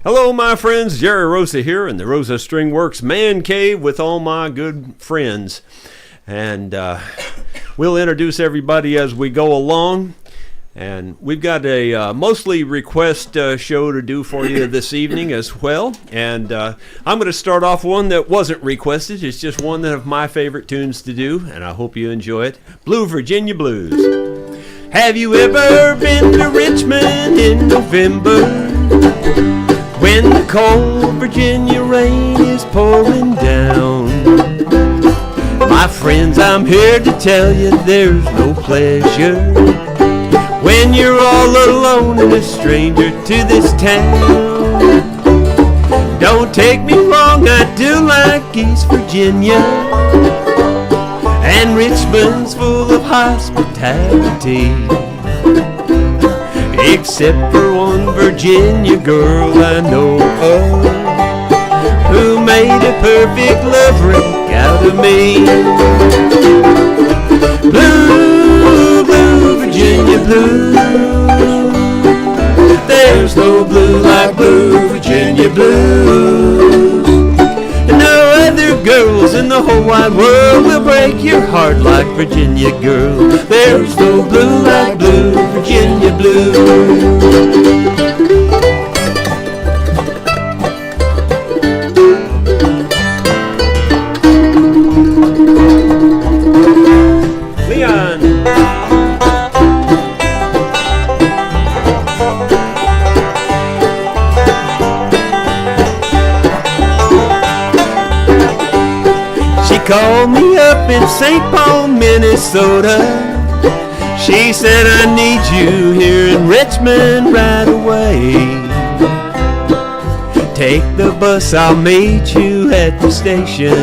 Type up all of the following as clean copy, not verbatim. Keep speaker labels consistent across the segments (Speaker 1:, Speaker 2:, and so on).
Speaker 1: Hello, my friends. Jerry Rosa here in the Rosa String Works Man Cave with all my good friends. And we'll introduce everybody as we go along. And we've got a mostly request show to do for you this evening as well. And I'm going to start off one that wasn't requested. It's just one of my favorite tunes to do, and I hope you enjoy it. Blue Virginia Blues. Have you ever been to Richmond in November, when the cold Virginia rain is pouring down? My friends, I'm here to tell you there's no pleasure when you're all alone and a stranger to this town. Don't take me wrong, I do like East Virginia, and Richmond's full of hospitality, except for one Virginia girl I know of, who made a perfect love ring out of me. Blue, blue, Virginia blue. There's no blue like blue, Virginia blue. No other girls in the whole wide world will break your heart like Virginia girl. There's no blue like blue, Virginia blue. Called me up in St. Paul, Minnesota. She said, I need you here in Richmond right away. Take the bus, I'll meet you at the station,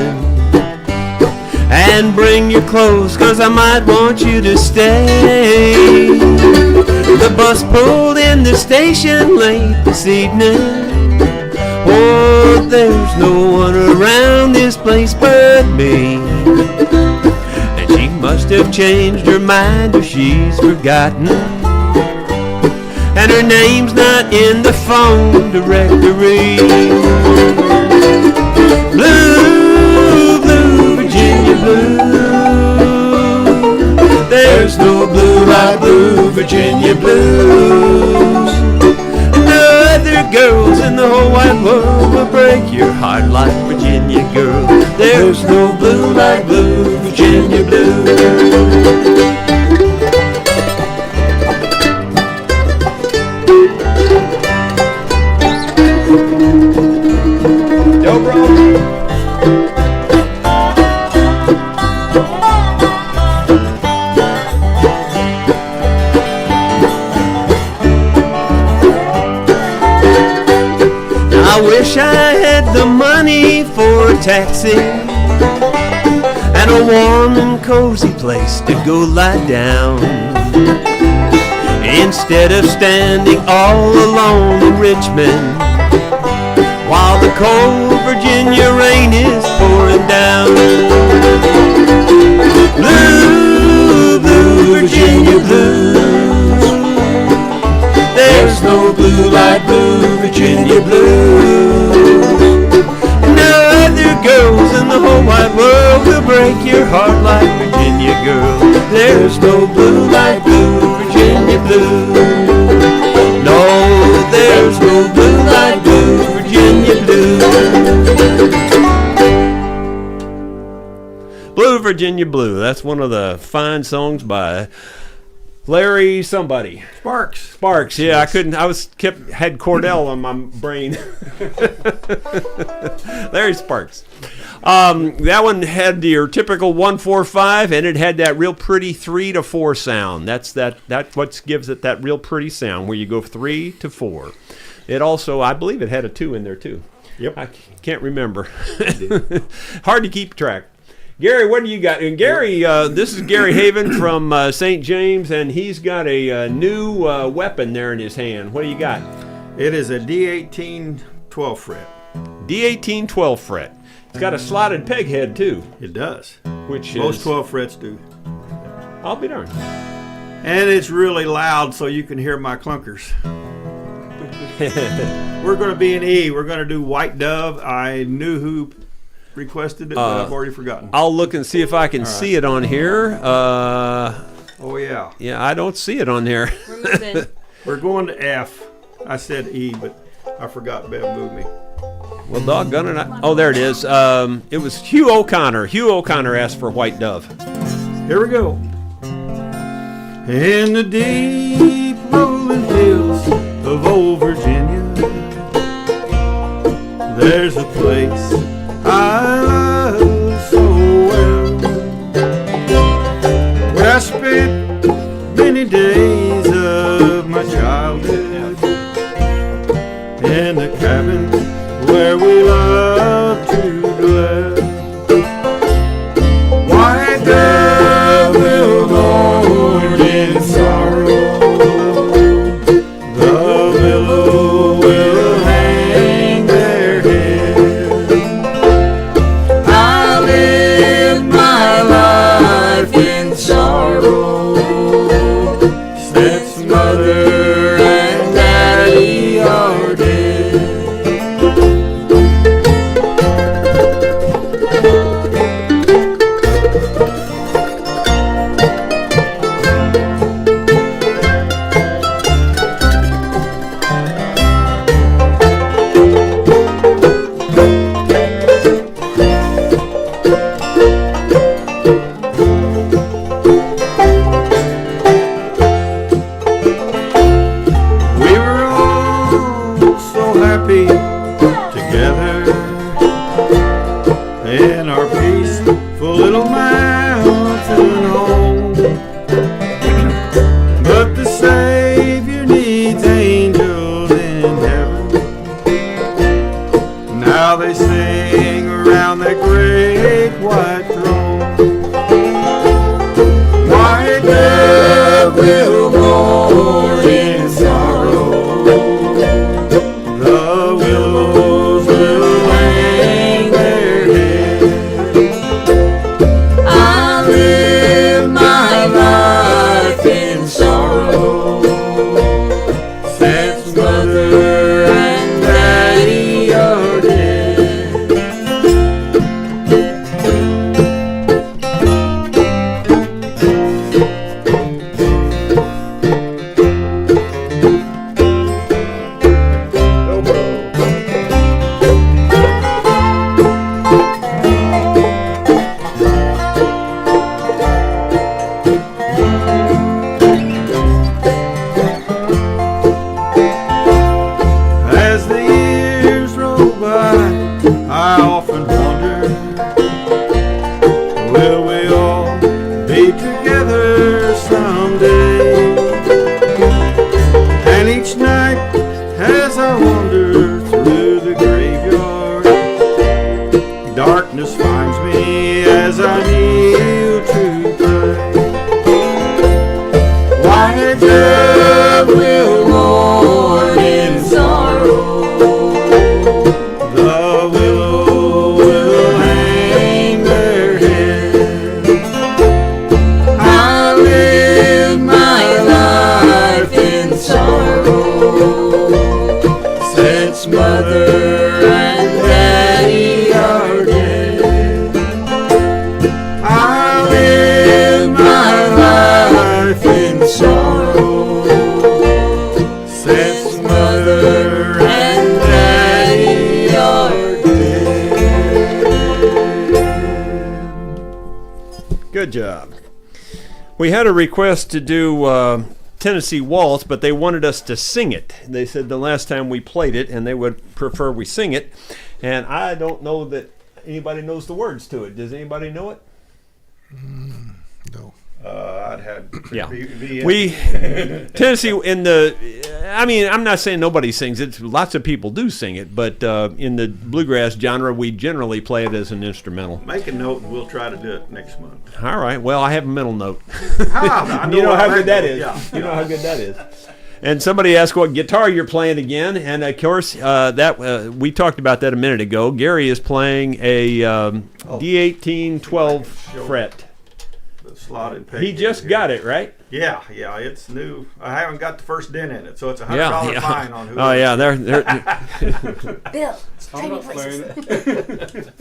Speaker 1: and bring your clothes, cause I might want you to stay. The bus pulled in the station late this evening. Oh, there's no one around this place but me, and she must have changed her mind or she's forgotten, and her name's not in the phone directory. Blue, blue, Virginia blue. There's no blue like blue, Virginia blues. Girls in the whole wide world will break your heart like Virginia girl. There's no blue like blue, Virginia blue. Dobro. I wish I had the money for a taxi and a warm and cozy place to go lie down, instead of standing all alone in Richmond while the cold Virginia rain is pouring down. Blue, blue, Virginia blue. There's no blue like blue, Virginia blue. No other girls in the whole wide world will break your heart like Virginia girl. There's no blue like blue, Virginia blue. No, there's no blue like blue, Virginia blue. Blue, Virginia blue. That's one of the fine songs by Larry somebody. Sparks, yeah, I couldn't, had Cordell on my brain. Larry Sparks. That one had your typical 1-4-5, and it had that real pretty 3-4 sound. That's what gives it that real pretty sound, where you go 3-4. It also, I believe it had a 2 in there too.
Speaker 2: Yep.
Speaker 1: I can't remember. Hard to keep track. Gary, what do you got? And Gary, this is Gary Haven from St. James, and he's got a new weapon there in his hand. What do you got?
Speaker 2: It is a D18 12 fret.
Speaker 1: D18 12 fret. It's got a slotted peg head, too.
Speaker 2: It does.
Speaker 1: Which
Speaker 2: most
Speaker 1: is,
Speaker 2: 12 frets do.
Speaker 1: I'll be darned.
Speaker 2: And it's really loud, so you can hear my clunkers. We're going to be in E. We're going to do White Dove. I knew who requested it, but I've already forgotten.
Speaker 1: I'll look and see if I can see it on here.
Speaker 2: Oh, yeah.
Speaker 1: Yeah, I don't see it on there.
Speaker 3: We're moving.
Speaker 2: We're going to F. I said E, but I forgot Bev moved me.
Speaker 1: Well, doggone it. Oh, there it is. It was Hugh O'Connor. Hugh O'Connor asked for White Dove.
Speaker 2: Here we go. In the deep rolling hills of old Virginia, there's a place I love so well, where I spent many days of my childhood, in the cabin where we love to dwell. White dove will mourn in sorrow, the willow will hang their head. I live my life in sorrow, since mother and daddy are dead. Together in our peaceful little mountain home, but the Savior needs angels in heaven. Now they sing around that great white throne. White dove will mourn in sorrow, the willows will hang their head. I live my life in sorrow, since mother and daddy are dead. As the years roll by, I often wonder, will we all be together someday? And each night as I wander through the graveyard, darkness finds me as I kneel to pray. White dove will mourn in sorrow, the willow will hang their head. I live my life in sorrow, since mother and daddy are dead. I live my life in sorrow, since mother and daddy are dead.
Speaker 1: Good job. We had a request to do Tennessee Waltz, but they wanted us to sing it. They said the last time we played it, and they would prefer we sing it. And I don't know that anybody knows the words to it. Does anybody know it?
Speaker 4: No.
Speaker 2: I'd had
Speaker 1: Yeah. We Tennessee in the. I mean, I'm not saying nobody sings it. Lots of people do sing it, but in the bluegrass genre, we generally play it as an instrumental.
Speaker 2: Make a note and we'll try to do it next month.
Speaker 1: All right. Well, I have a mental note.
Speaker 2: I
Speaker 1: You know how good that
Speaker 2: know.
Speaker 1: is.
Speaker 2: Yeah.
Speaker 1: You know how good that is. And somebody asked what guitar you're playing again, and of course we talked about that a minute ago. Gary is playing a D18 12 fret.
Speaker 2: slotted peg.
Speaker 1: He just got it, right?
Speaker 2: Yeah, it's new. I haven't got the first dent in it, so it's $100 fine on whoever.
Speaker 1: Oh yeah, they're
Speaker 3: Bill,
Speaker 5: I'm not playing it.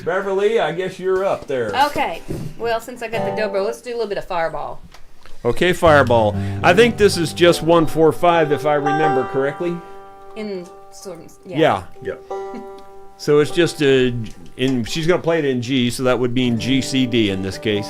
Speaker 1: Beverly, I guess you're up there.
Speaker 3: Okay. Well, since I got the dobro, let's do a little bit of Fireball.
Speaker 1: Okay, Fireball. I think this is just 145 if I remember correctly.
Speaker 3: In sort of, yeah.
Speaker 1: Yeah. So it's just she's going to play it in G, so that would be in GCD in this case.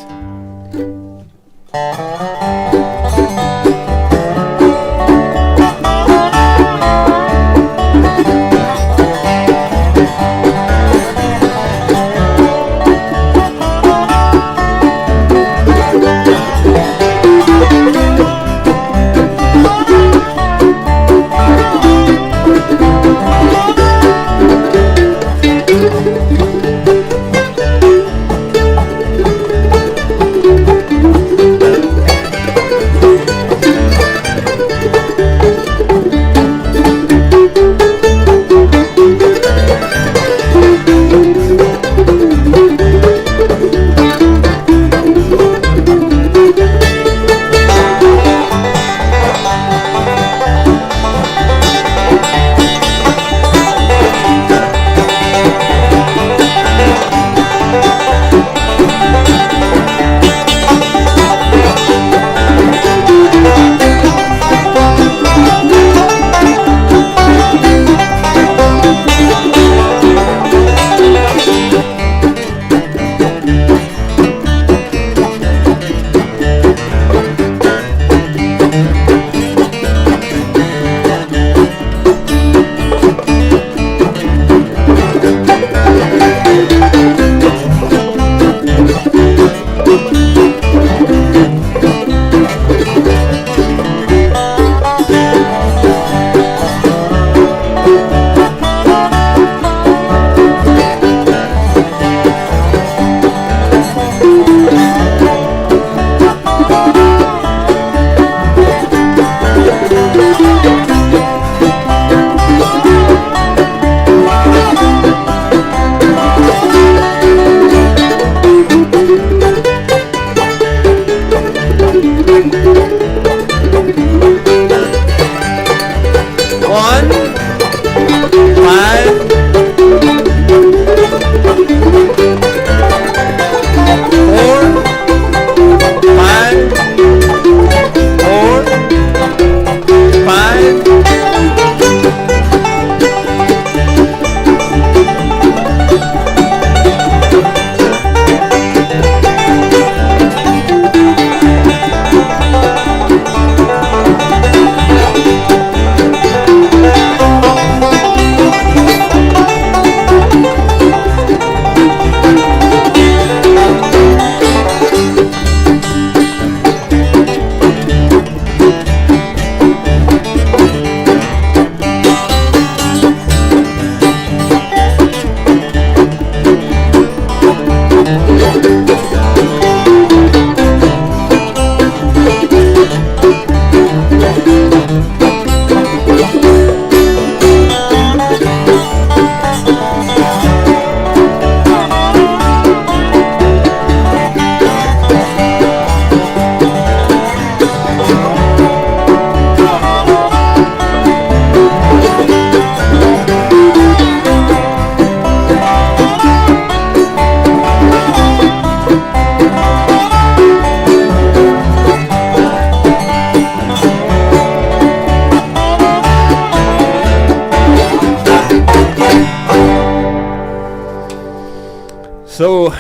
Speaker 1: So,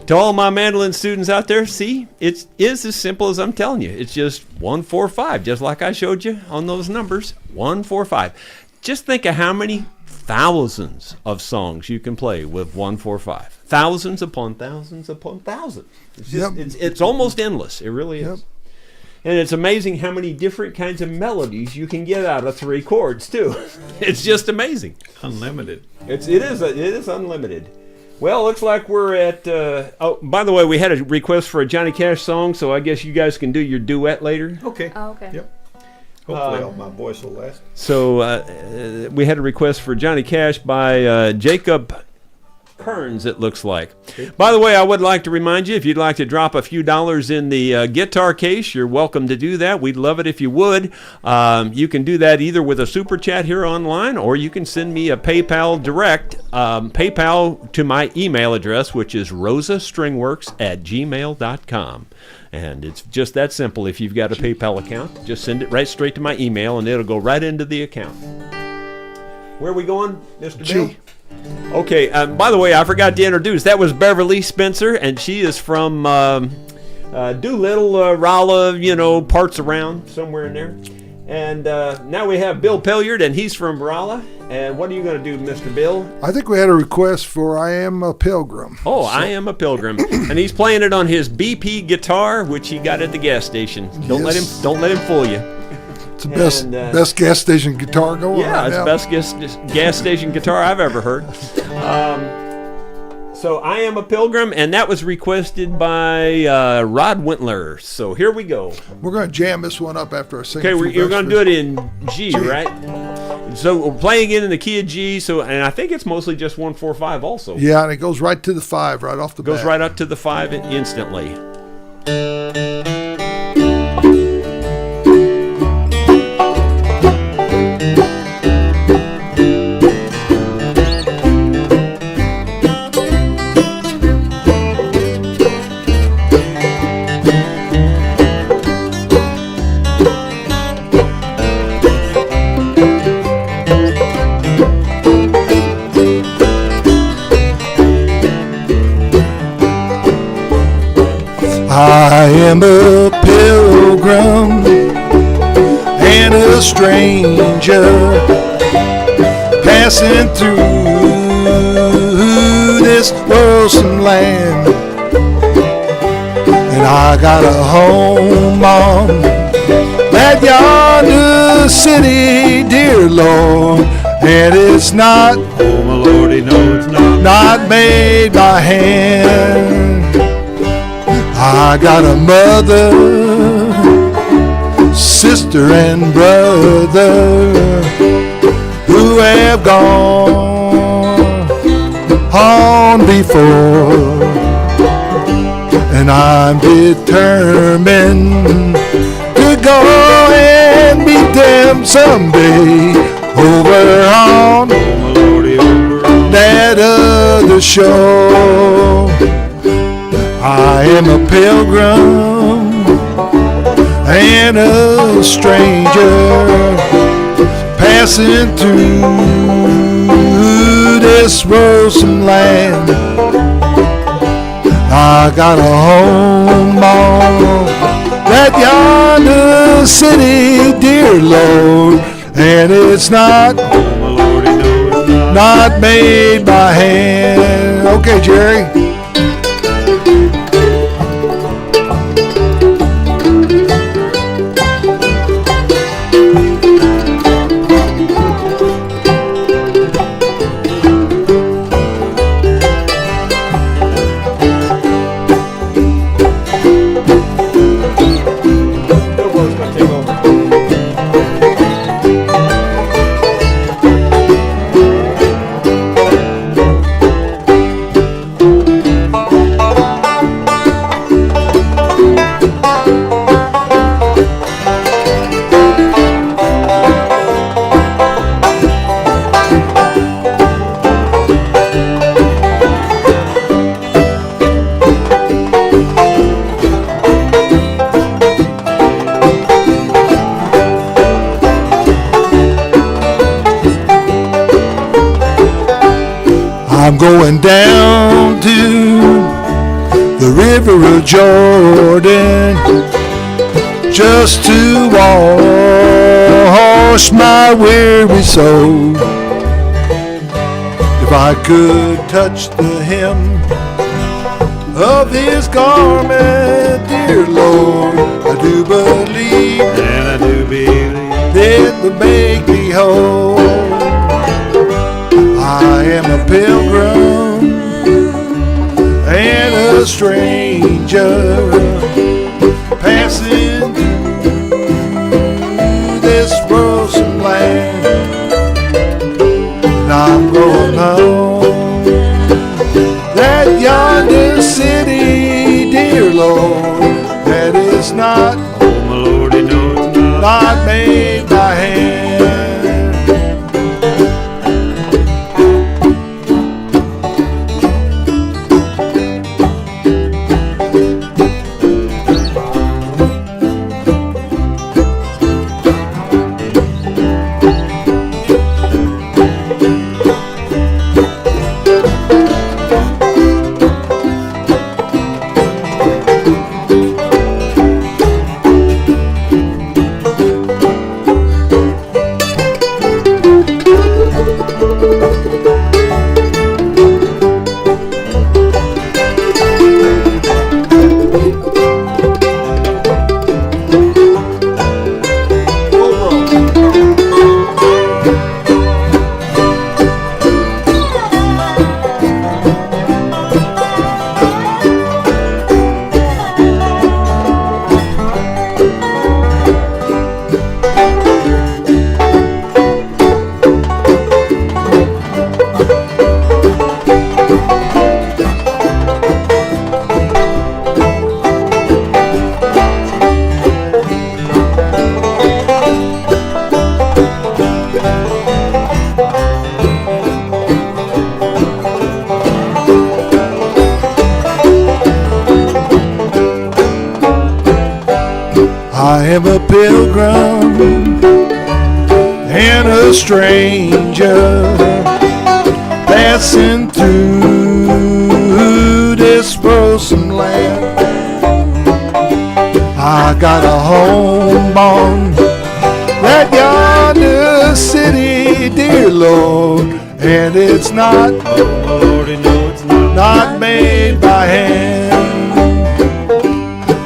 Speaker 1: to all my mandolin students out there, see, it is as simple as I'm telling you. It's just 145, just like I showed you on those numbers. 145. Just think of how many thousands of songs you can play with 145. Thousands upon thousands upon thousands. It's just, it's almost endless. It really is.
Speaker 4: Yep.
Speaker 1: And it's amazing how many different kinds of melodies you can get out of 3 chords too. It's just amazing.
Speaker 2: Unlimited.
Speaker 1: It is unlimited. Well, looks like we're at. Oh, by the way, we had a request for a Johnny Cash song, so I guess you guys can do your duet later.
Speaker 2: Okay.
Speaker 3: Oh, okay.
Speaker 2: Yep. Hopefully my voice will last.
Speaker 1: So we had a request for Johnny Cash by Jacob Kearns, it looks like. By the way, I would like to remind you, if you'd like to drop a few dollars in the guitar case, you're welcome to do that. We'd love it if you would. You can do that either with a super chat here online, or you can send me a PayPal direct, PayPal to my email address, which is rosastringworks@gmail.com. And it's just that simple. If you've got a PayPal account, just send it right straight to my email, and it'll go right into the account. Where are we going, Mr. Bill?
Speaker 4: G.
Speaker 1: Okay, by the way, I forgot to introduce. That was Beverly Spencer, and she is from Doolittle, Rolla, parts around, somewhere in there. And now we have Bill Pilliard, and he's from Rolla. And what are you going to do, Mr. Bill?
Speaker 4: I think we had a request for I Am a Pilgrim.
Speaker 1: Oh, I Am a Pilgrim. And he's playing it on his BP guitar, which he got at the gas station. Don't let him fool you.
Speaker 4: It's the best gas station guitar going.
Speaker 1: Yeah,
Speaker 4: right
Speaker 1: it's
Speaker 4: now.
Speaker 1: the best gas station guitar I've ever heard. So I Am a Pilgrim, and that was requested by Rod Wintler. So here we go.
Speaker 4: We're going to jam this one up after I sing.
Speaker 1: Okay, you're going to do it in G, right? So we're playing it in the key of G. So, and I think it's mostly just 1-4-5 also.
Speaker 4: Yeah, and it goes right to the 5 right off the bat.
Speaker 1: Goes right up to the 5 instantly.
Speaker 4: I am a pilgrim and a stranger passing through this lonesome land, and I got a home on that yonder city, dear Lord, and it's not,
Speaker 2: Oh, my Lordy, no, it's
Speaker 4: not made by hand. I got a mother, sister, and brother who have gone on before, and I'm determined to go and meet them someday over on that other shore. I am a pilgrim and a stranger passing through this lonesome land. I got a home on that yonder city, dear Lord, and it's not, not made by hand. Okay, Jerry. I'm going down to the river of Jordan just to wash my weary soul. If I could touch the hem of his garment, dear Lord, I do believe,
Speaker 2: and I do believe
Speaker 4: it would make me whole. I am a pilgrim and a stranger passing through this frozen land, and I'm going home it's not,
Speaker 2: Oh, my Lordy, no, it's not.
Speaker 4: not made by hand. I am a pilgrim and a stranger passing through this frozen land. I got a home on that yonder city, dear Lord, and it's not,
Speaker 2: Oh, my Lordy, no, it's not.
Speaker 4: not made by hand.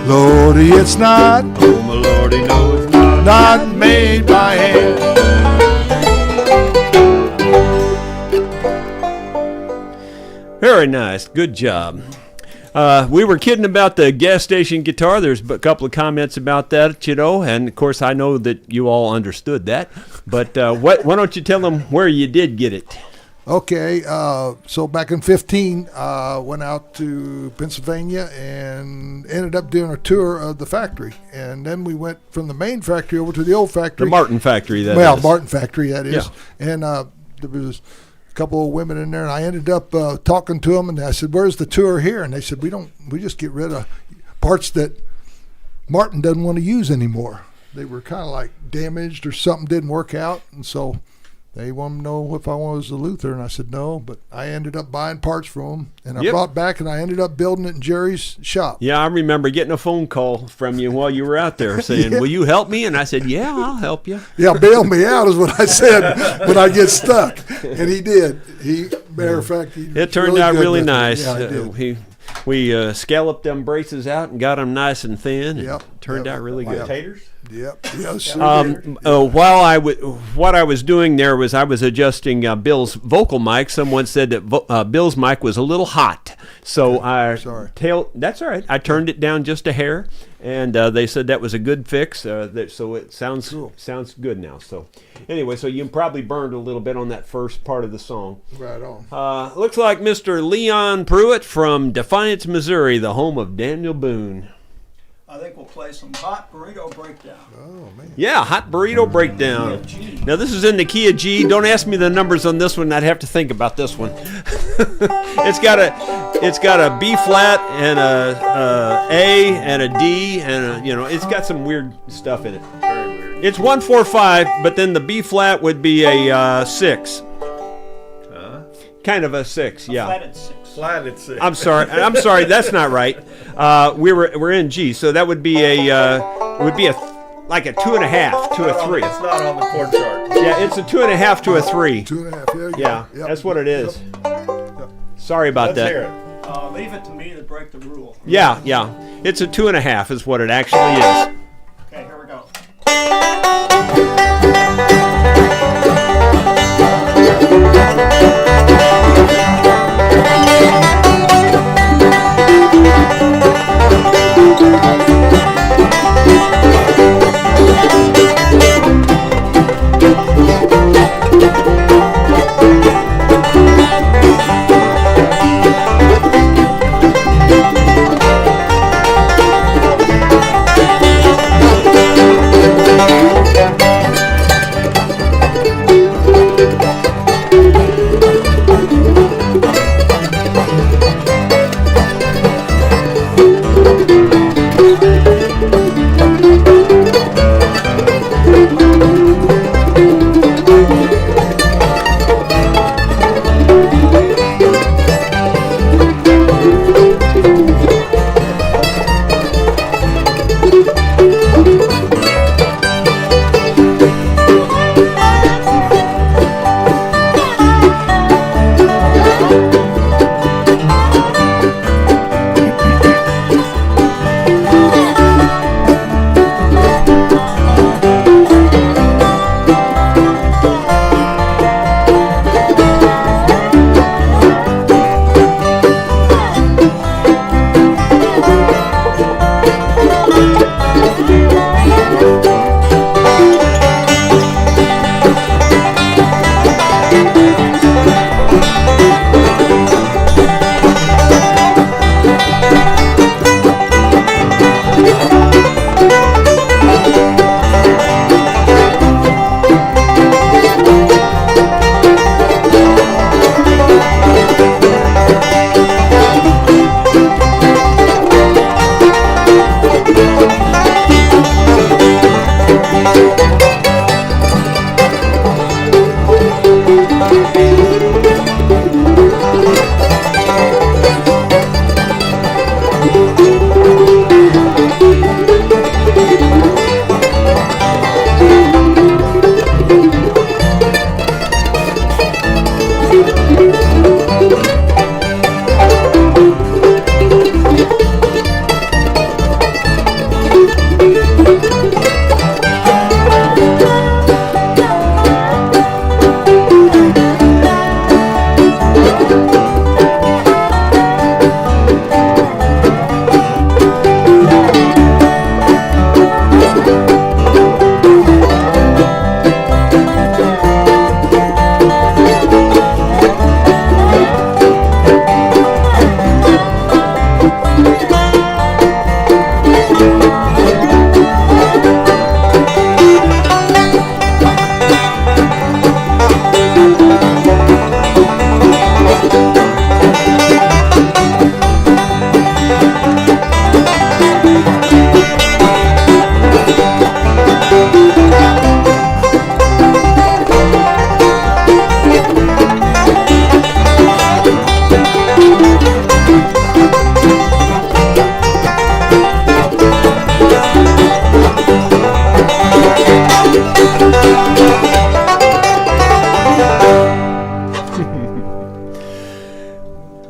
Speaker 4: Lordy, it's not,
Speaker 2: Oh, my Lordy, no, it's not.
Speaker 4: not made by hand.
Speaker 1: Very nice. Good job. We were kidding about the gas station guitar. There's a couple of comments about that, and of course I know that you all understood that. But why don't you tell them where you did get it?
Speaker 4: Okay, so back in 15, went out to Pennsylvania and ended up doing a tour of the factory. And then we went from the main factory over to the old factory.
Speaker 1: The Martin factory, that
Speaker 4: Well,
Speaker 1: is.
Speaker 4: Martin factory, that is.
Speaker 1: Yeah.
Speaker 4: And there was a couple of women in there, and I ended up talking to them, and I said, "Where's the tour here?" And they said, we just get rid of parts that Martin doesn't want to use anymore. They were kind of like damaged or something didn't work out, and so they wanted to know if I was a Luther, and I said no, but I ended up buying parts from them, and I
Speaker 1: Yep.
Speaker 4: brought back, and I ended up building it in Jerry's shop.
Speaker 1: Yeah, I remember getting a phone call from you while you were out there saying,
Speaker 4: Yeah.
Speaker 1: "Will you help me?" And I said, "Yeah, I'll help you."
Speaker 4: Yeah, bail me out is what I said when I get stuck, and he did. Matter of fact, he
Speaker 1: It turned
Speaker 4: really
Speaker 1: out
Speaker 4: good
Speaker 1: really
Speaker 4: with me.
Speaker 1: nice.
Speaker 4: Yeah, it did.
Speaker 1: We scalloped them braces out and got them nice and thin. And
Speaker 4: Yep.
Speaker 1: turned
Speaker 4: Yep.
Speaker 1: out really
Speaker 4: Yep.
Speaker 1: good.
Speaker 2: Taters?
Speaker 4: Yep. Yes, sir.
Speaker 1: What I was doing there was I was adjusting Bill's vocal mic. Someone said that Bill's mic was a little hot, so
Speaker 4: Sorry.
Speaker 1: That's all right. I turned it down just a hair, and they said that was a good fix. So it sounds good now. So anyway, so you probably burned a little bit on that first part of the song.
Speaker 4: Right on.
Speaker 1: Looks like Mr. Leon Pruitt from Defiance, Missouri, the home of Daniel Boone.
Speaker 5: I think we'll play some Hot Burrito Breakdown.
Speaker 4: Oh, man.
Speaker 1: Yeah, Hot Burrito Breakdown. Now this is in the key of G. Don't ask me the numbers on this one. I'd have to think about this one. It's got a B flat and a A and a D and it's got some weird stuff in it.
Speaker 2: Very weird.
Speaker 1: It's 1-4-5, but then the B flat would be a 6. Kind of a 6, yeah.
Speaker 5: Flatted 6.
Speaker 2: Flat at 6.
Speaker 1: I'm sorry. That's not right. We're in G, so that would be like a 2.5 to a 3.
Speaker 2: It's not on the chord chart.
Speaker 1: Yeah, it's a 2.5 to a 3.
Speaker 4: 2.5.
Speaker 1: Yeah,
Speaker 4: Yep.
Speaker 1: that's what it is.
Speaker 4: Yep.
Speaker 1: Sorry about
Speaker 2: Let's
Speaker 1: that.
Speaker 2: hear it.
Speaker 5: Leave it to me to break the rule.
Speaker 1: Yeah. It's a 2.5 is what it actually is.
Speaker 5: Okay, here we go.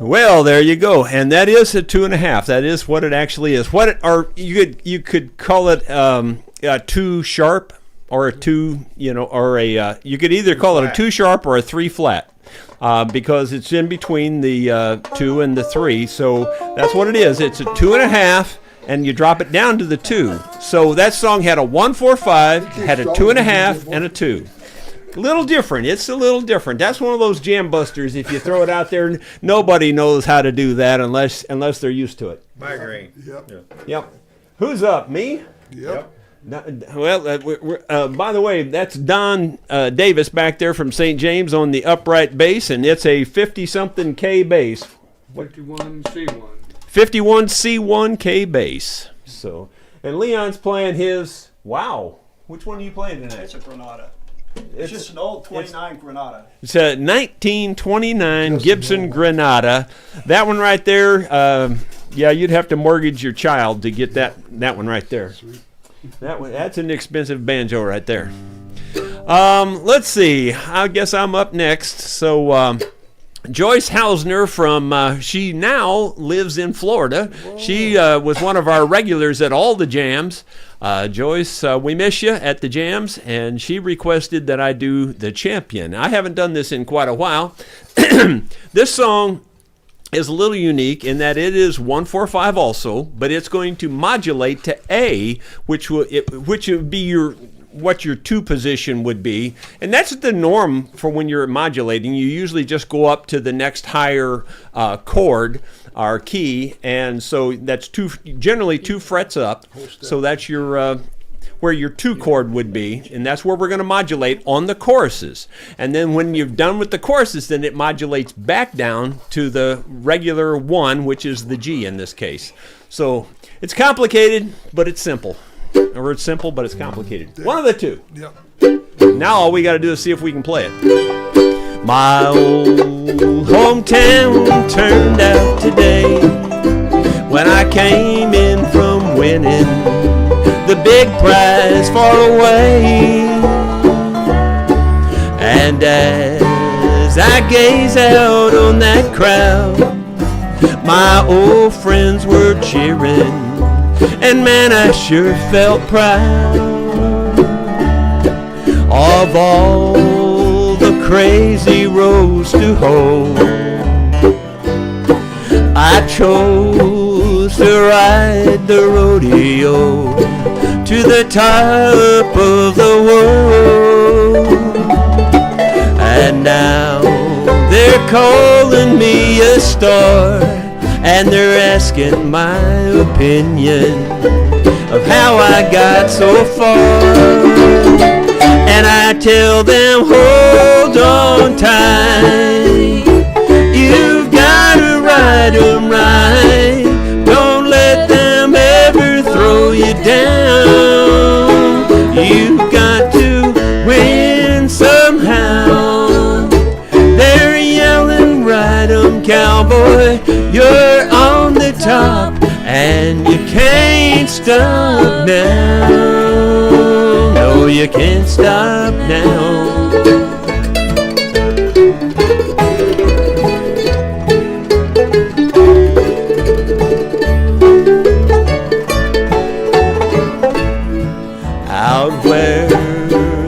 Speaker 1: Well, there you go, and that is a 2.5. That is what it actually is. What it, or you could call it a 2 sharp or a 2, or a you could either call it a 2 sharp or a 3 flat. Because it's in between the 2 and the 3, so that's what it is. It's a 2.5, and you drop it down to the 2. So that song had a 1-4-5, had a 2.5, and a 2. A little different. It's a little different. That's one of those jam busters. If you throw it out there, nobody knows how to do that unless they're used to it.
Speaker 2: I agree.
Speaker 1: Yep. Who's up? Me?
Speaker 4: Yep.
Speaker 1: Well, by the way, that's Don Davis back there from St. James on the upright bass, and it's a 50-something K bass.
Speaker 6: 51C1.
Speaker 1: 51C1 K bass. So, and Leon's playing his. Wow, which one are you playing tonight?
Speaker 5: It's a Granada. It's just an old 29 Granada.
Speaker 1: It's a 1929 Gibson Granada. That one right there. Yeah, you'd have to mortgage your child to get that one right there. That's an expensive banjo right there. Let's see. I guess I'm up next. So Joyce Hausner from she now lives in Florida. Whoa. She was one of our regulars at all the jams. Joyce, we miss you at the jams, and she requested that I do The Champion. I haven't done this in quite a while. This song is a little unique in that it is 1-4-5 also, but it's going to modulate to A, which would be what your 2 position would be, and that's the norm for when you're modulating. You usually just go up to the next higher chord or key, and so that's generally 2 frets up. So that's your where your 2 chord would be, and that's where we're going to modulate on the choruses. And then when you're done with the choruses, then it modulates back down to the regular 1, which is the G in this case. So it's complicated, but it's simple. Or it's simple, but it's complicated. One of the 2.
Speaker 4: Yep.
Speaker 1: Now all we got to do is see if we can play it. My old hometown turned out today when I came in from winning the big prize far away. And as I gaze out on that crowd, my old friends were cheering, and man, I sure felt proud of all the crazy roads to hoe. I chose to ride the rodeo to to the top of the world. And now they're calling me a star, and they're asking my opinion of how I got so far. And I tell them, hold on tight, you've got to ride 'em right. Don't let them ever throw you down. You've got to win somehow. They're yelling, ride 'em, cowboy, you're on the top, and you can't stop now. No, you can't stop now. Out where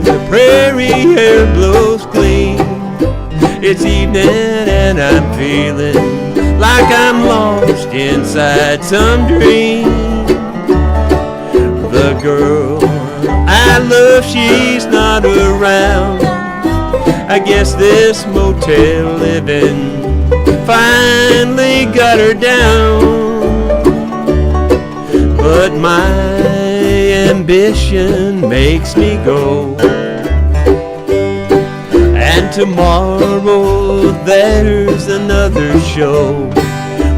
Speaker 1: the prairie air blows clean, it's evening and I'm feeling like I'm lost inside some dream. The girl I love, she's not around. I guess this motel living finally got her down. But my ambition makes me go, and tomorrow there's another show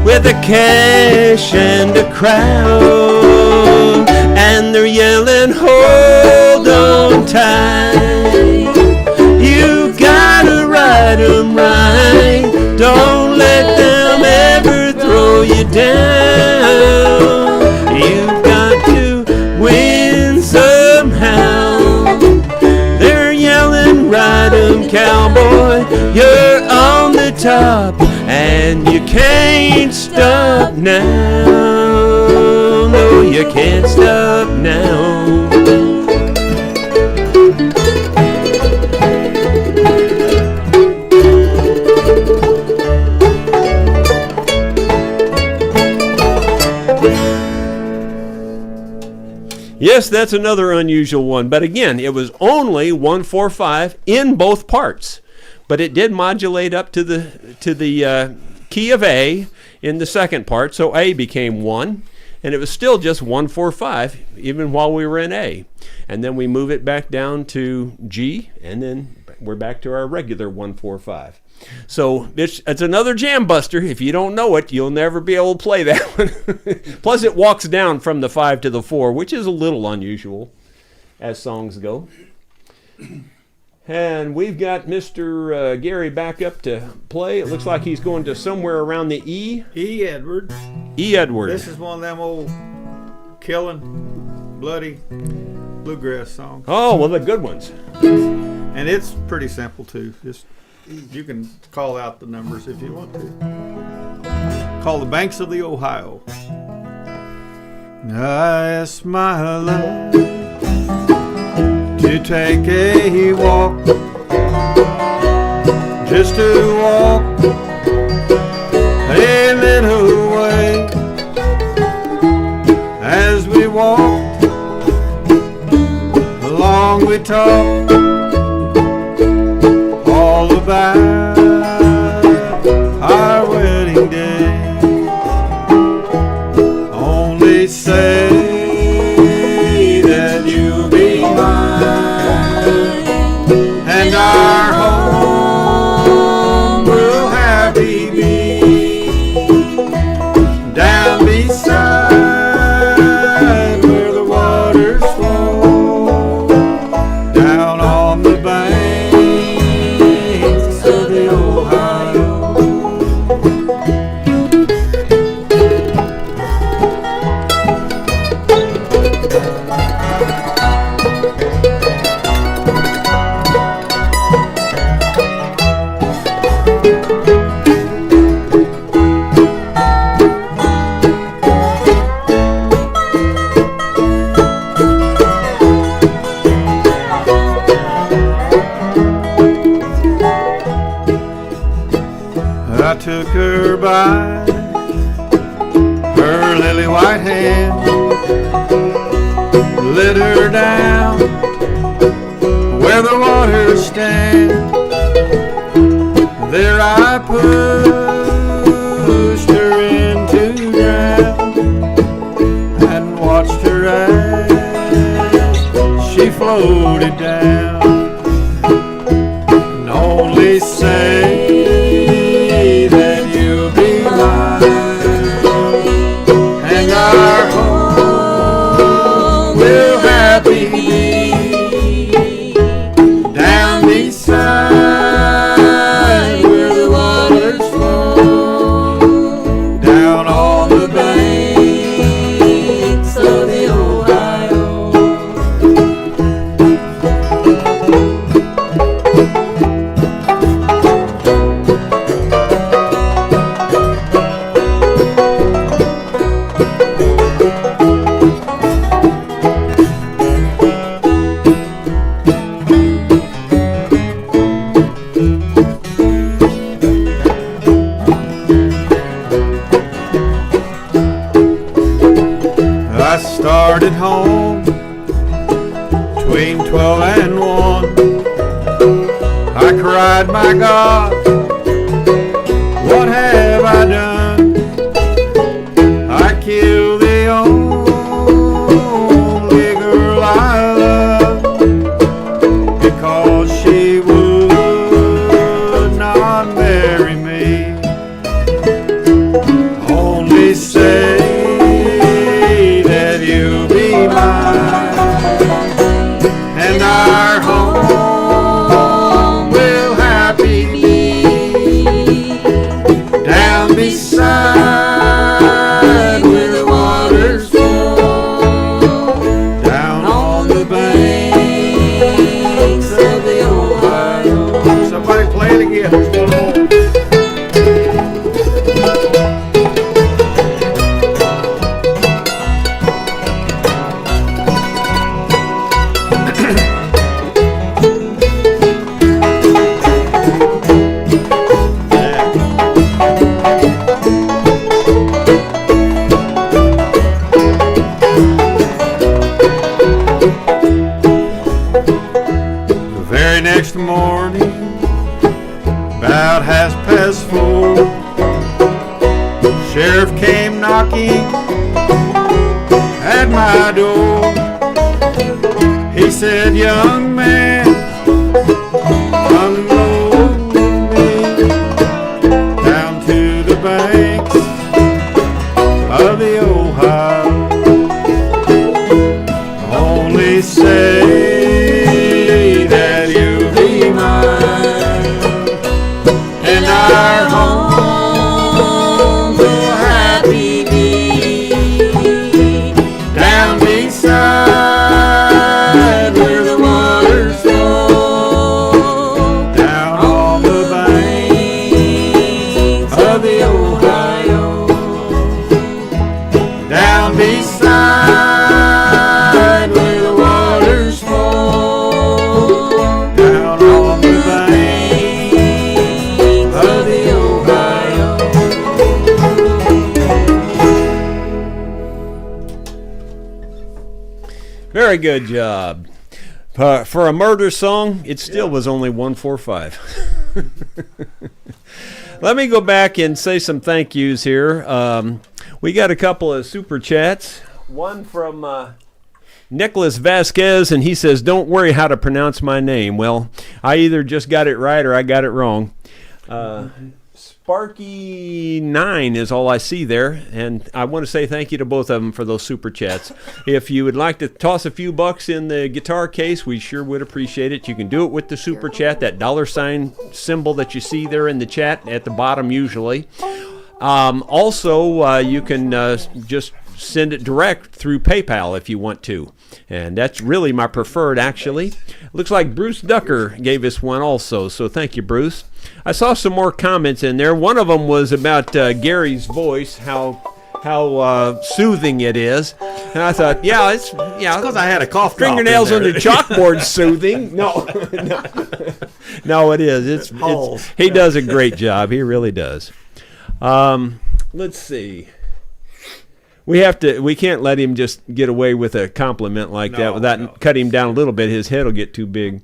Speaker 1: with a cash and a crowd, and they're yelling, hold on tight, you gotta ride 'em right. Don't let them ever throw you down. You've got to win somehow. They're yelling, ride 'em, cowboy, you're on the top, and you can't stop now. No, you can't stop now. Yes, that's another unusual one. But again, it was only 1-4-5 in both parts. But it did modulate up to the key of A in the second part. So A became 1. And it was still just 1-4-5 even while we were in A. And then we move it back down to G. And then we're back to our regular 1-4-5. So it's another jam buster. If you don't know it, you'll never be able to play that one. Plus it walks down from the 5 to the 4, which is a little unusual as songs go. And we've got Mr. Gary back up to play. It looks like he's going to somewhere around the E.
Speaker 2: E. Edward.
Speaker 1: E. Edward.
Speaker 2: This is one of them old killing, bloody bluegrass songs.
Speaker 1: Oh, well, the good ones.
Speaker 2: And it's pretty simple, too. Just you can call out the numbers if you want to. Call the banks of the Ohio. I asked my love to take a walk, just to walk a little way. As we walked along, we talked all about our wedding day. Only say that you'll be mine, and our home will happy be down beside where the waters flow, down on the banks of the Ohio. I took her by her lily white hand, lit her down where the waters stand. There I pushed her into drown and watched her as she floated down. And only say that you'll be mine, and our home will happy be down beside where the waters flow, down on the banks of the Ohio. I started home between 12 and 1. I cried, my God, what have I done? I killed the only girl I love because she would not marry me. Only say that you'll be mine, and our home will happy be down beside where the waters flow, down on the banks of the Ohio. Somebody play it again. There's one more. The very next morning, about 4:30, sheriff came knocking at my door. He said, young man, unload me down to the banks of the Ohio. Only say that you'll be mine, and our home will happy be down beside where the waters flow, down on the banks of the Ohio, down beside where the waters flow, down on the banks of the Ohio.
Speaker 1: Very good job. For a murder song, it still was only 145. Let me go back and say some thank yous here. We got a couple of super chats. One from Nicholas Vasquez, and he says, don't worry how to pronounce my name. Well, I either just got it right or I got it wrong. Sparky9 is all I see there, and I want to say thank you to both of them for those super chats. If you would like to toss a few bucks in the guitar case, we sure would appreciate it. You can do it with the super chat, that $ symbol that you see there in the chat at the bottom usually. Also, you can just send it direct through PayPal if you want to. And that's really my preferred, actually. Looks like Bruce Ducker gave us one also, so thank you, Bruce. I saw some more comments in there. One of them was about Gary's voice, how soothing it is. And I thought, yeah, it's
Speaker 2: because I had a cough drop in
Speaker 1: fingernails
Speaker 2: there.
Speaker 1: under chalkboard soothing. No, no, it is. He does a great job. He really does. Let's see. We can't let him just get away with a compliment like that without cutting him down a little bit. His head will get too big.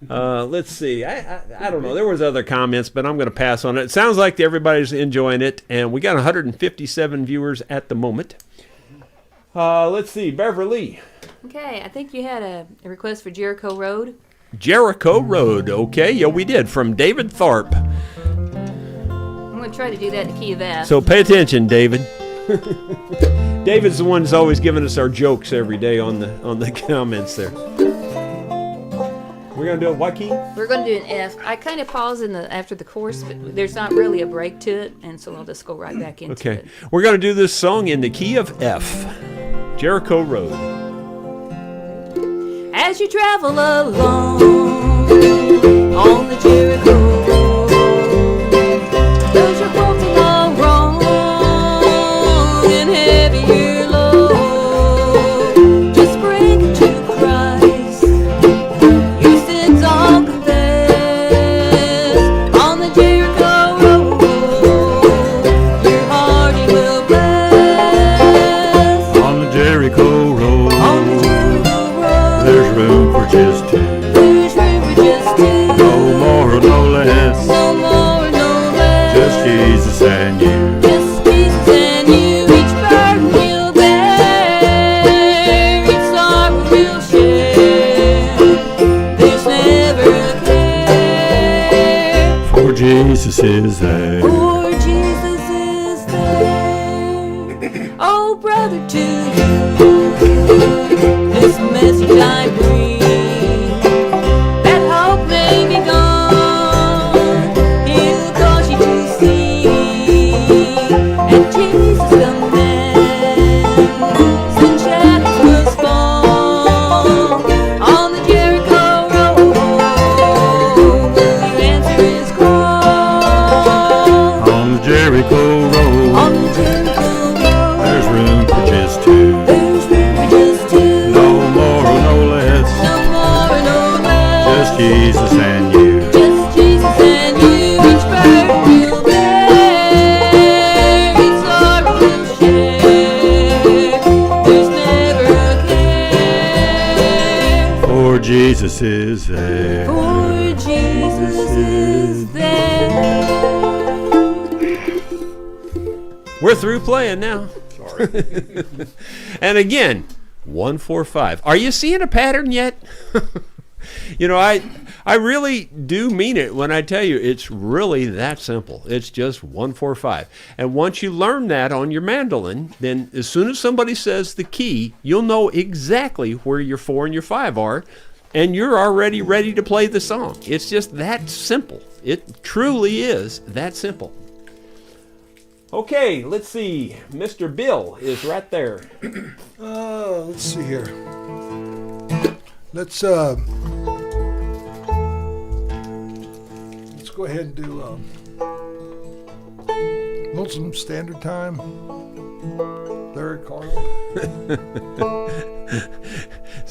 Speaker 1: Let's see. I don't know. There was other comments, but I'm going to pass on it. It sounds like everybody's enjoying it, and we got 157 viewers at the moment. Let's see. Beverly.
Speaker 3: Okay, I think you had a request for Jericho Road.
Speaker 1: Jericho Road. Okay, yeah, we did. From David Tharp.
Speaker 3: I'm going to try to do that in the key of F.
Speaker 1: So pay attention, David. David's the one that's always giving us our jokes every day on the comments there. We're gonna do it what key?
Speaker 3: We're going to do an F. I kind of pause after the chorus, but there's not really a break to it, and so I'll just go right back into it.
Speaker 1: We're gonna do this song in the key of F. Jericho Road.
Speaker 3: As you travel along on the Jericho Road, those your faults are all wrong and heavy your load. Just bring it to Christ. Your sins all confess on the Jericho Road. Your heart He will bless
Speaker 2: On the Jericho Road.
Speaker 3: on the Jericho Road.
Speaker 2: There's room for just two.
Speaker 3: There's room for just two.
Speaker 2: No more or no less.
Speaker 3: No more, no less.
Speaker 2: Just Jesus and you.
Speaker 3: Just Jesus and you. Each burden we'll bear, each sorrow we'll share. There's never a care,
Speaker 2: For Jesus is there.
Speaker 3: for Jesus is there. Oh, brother, to you this message I bring, that hope may be gone, He'll cause you to see, and Jesus commands, and shadows must fall on the Jericho Road. Will you answer His call?
Speaker 2: On the Jericho Road.
Speaker 3: On the Jericho Road,
Speaker 2: There's room for just two.
Speaker 3: there's room for just two.
Speaker 2: No more or no less.
Speaker 3: No more, no less.
Speaker 2: Just Jesus and you.
Speaker 3: Just Jesus and you. Each burden we'll bear, each sorrow we'll share. There's never a care,
Speaker 2: For Jesus is there.
Speaker 3: for Jesus is there.
Speaker 1: We're through playing now. Sorry. And again, 145. Are you seeing a pattern yet? You know, I really do mean it when I tell you it's really that simple. It's just 145. And once you learn that on your mandolin, then as soon as somebody says the key, you'll know exactly where your 4 and your 5 are, and you're already ready to play the song. It's just that simple. It truly is that simple. Okay, let's see. Mr. Bill is right there.
Speaker 4: Let's see here. Let's go ahead and do Lonesome Standard Time. Larry Carl.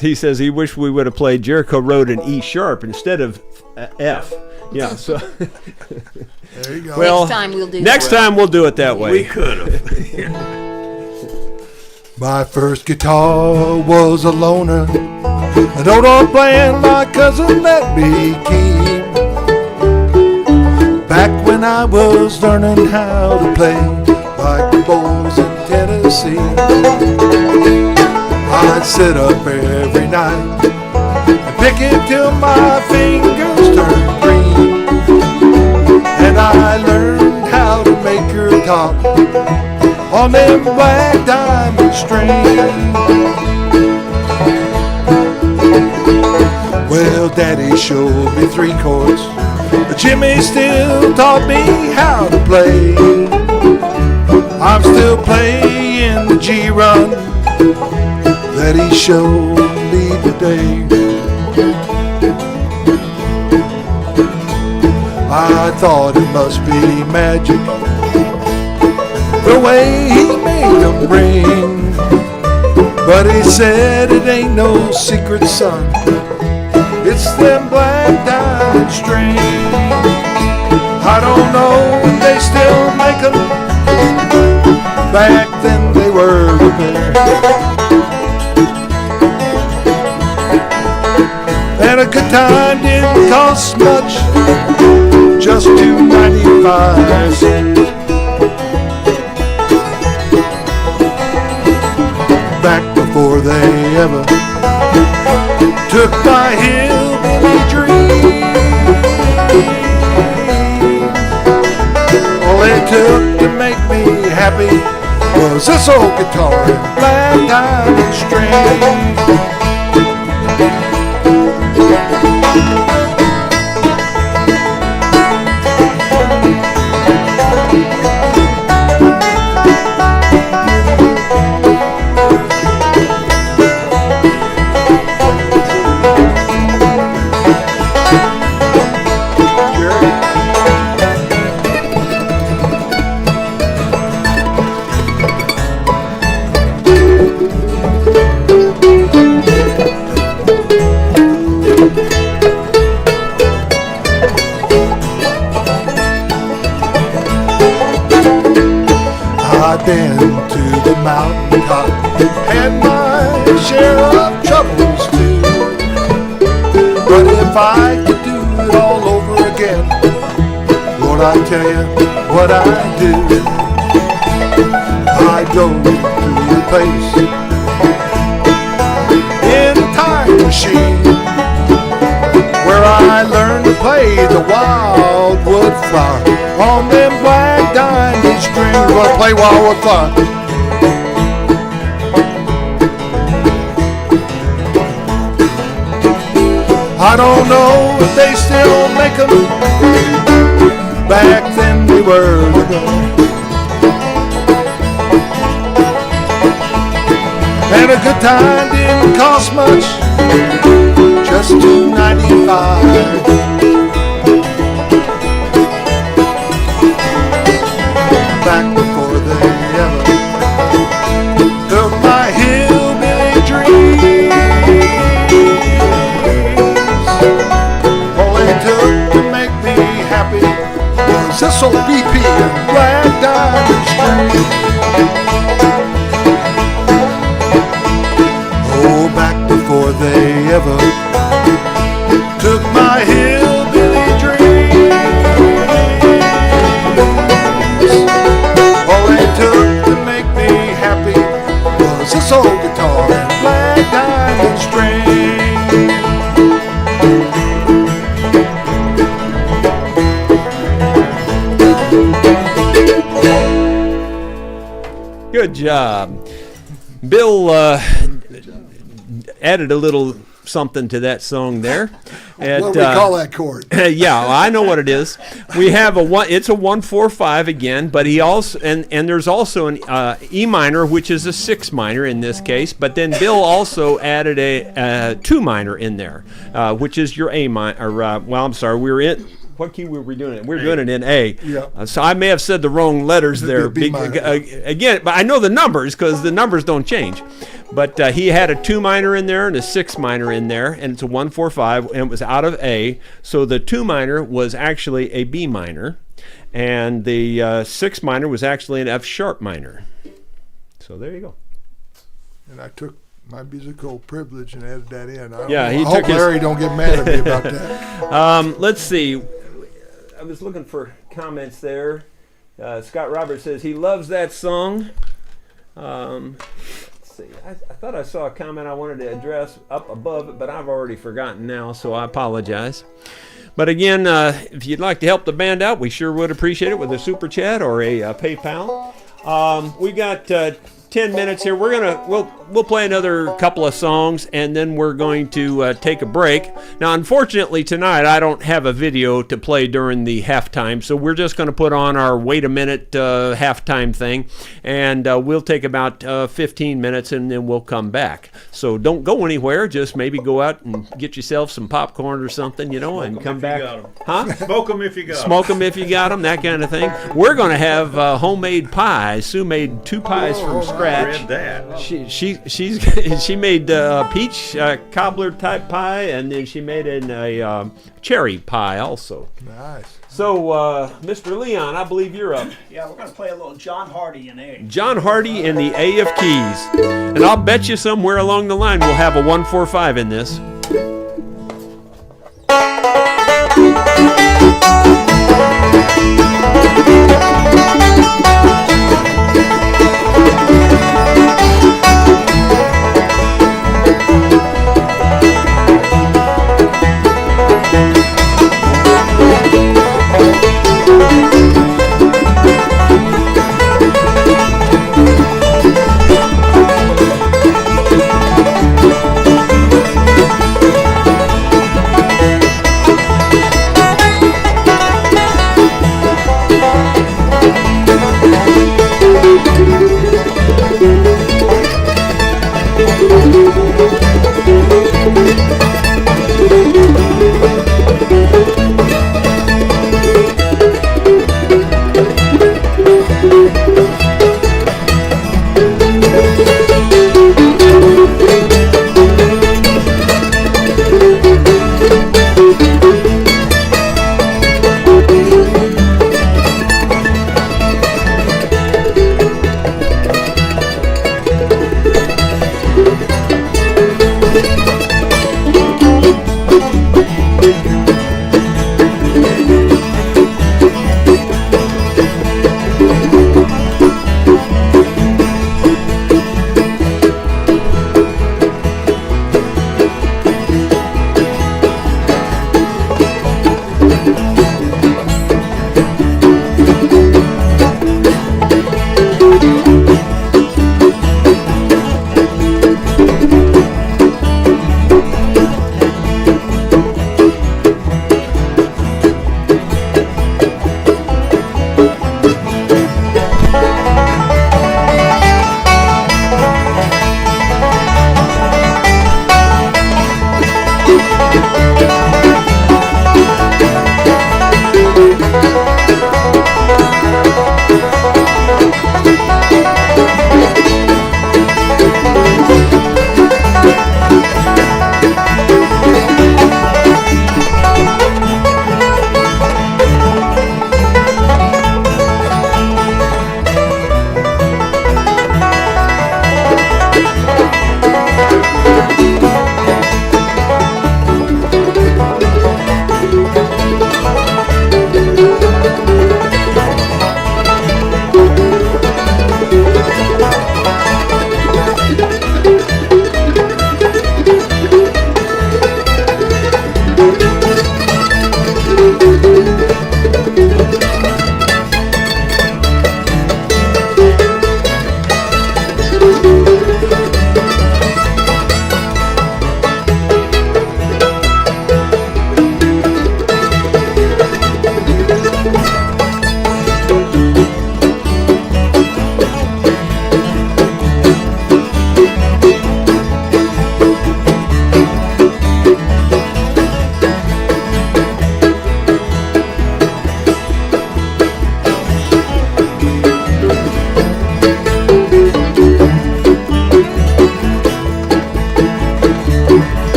Speaker 1: He says he wished we would have played Jericho Road in E sharp instead of F. Yeah, so
Speaker 4: There you go.
Speaker 1: well,
Speaker 3: Next time we'll do
Speaker 1: next
Speaker 3: that.
Speaker 1: time we'll do it that way.
Speaker 2: We could have.
Speaker 4: My first guitar was a loner, an old on playing my cousin let me keep. Back when I was learning how to play like the boys in Tennessee, I'd sit up every night and pick it till my fingers turned green. And I learned how to make her talk on them black diamond strings. Well, Daddy showed me 3 chords, but Jimmy still taught me how to play. I'm still playing the G run that he showed me today. I thought it must be magic, the way he made them ring. But he said it ain't no secret, son, it's them black diamond strings. I don't know if they still make them, Back then they were the best. And a good time didn't cost much, just $2.95. Back before they ever took my hillbilly dream. All it took to make me happy was this old guitar and black diamond string. I've been to the mountaintop, had my share of troubles too. But if I could do it all over again, Lord, I tell you what I'd do. I'd go to a place in a time machine where I learned to play the wildwood flower on them black diamond strings. Well, I play wildwood flower. I don't know if they still make them. Back then they were the best. And a good time didn't cost much, just $2.95. Back before they ever took my hillbilly dreams. All it took to make me happy was this old BP and black diamond string. Oh, back before they ever took my hillbilly dreams. All it took to make me happy was this old guitar and black diamond string.
Speaker 1: Good job. Bill added a little something to that song there.
Speaker 4: What do we call that chord?
Speaker 1: Yeah, well, I know what it is. We have it's a 1-4-5 again, but he also and there's also an E minor, which is a 6 minor in this case. But then Bill also added a 2 minor in there, which is your A minor. Well, I'm sorry, we were in. What key were we doing it? We're doing it in A.
Speaker 4: Yeah.
Speaker 1: So I may have said the wrong letters there.
Speaker 4: B minor.
Speaker 1: Again, but I know the numbers because the numbers don't change. But he had a 2 minor in there and a 6 minor in there, and it's a 1-4-5, and it was out of A. So the 2 minor was actually a B minor, and the 6 minor was actually an F sharp minor. So there you go.
Speaker 4: And I took my musical privilege and added that in.
Speaker 1: Yeah, he
Speaker 4: I hope
Speaker 1: took his-
Speaker 4: Larry don't get mad at me about that.
Speaker 1: Let's see. I was looking for comments there. Scott Roberts says he loves that song. Let's see. I thought I saw a comment I wanted to address up above it, but I've already forgotten now, so I apologize. But again, if you'd like to help the band out, we sure would appreciate it with a super chat or a PayPal. We got 10 minutes here. We'll play another couple of songs, and then we're going to take a break. Now, unfortunately, tonight I don't have a video to play during the halftime, so we're just going to put on our wait a minute halftime thing, and we'll take about 15 minutes, and then we'll come back. So don't go anywhere. Just maybe go out and get yourself some popcorn or something, and come back. Huh?
Speaker 2: Smoke them if you got 'em.
Speaker 1: Smoke them if you got them, that kind of thing. We're going to have homemade pies. Sue made 2 pies from scratch.
Speaker 2: Read that.
Speaker 1: She she made peach cobbler type pie, and then she made a cherry pie also.
Speaker 4: Nice.
Speaker 1: So, Mr. Leon, I believe you're up.
Speaker 5: Yeah, we're going to play a little John Hardy in A.
Speaker 1: John Hardy in the A of keys, and I'll bet you somewhere along the line we'll have a 1-4-5 in this.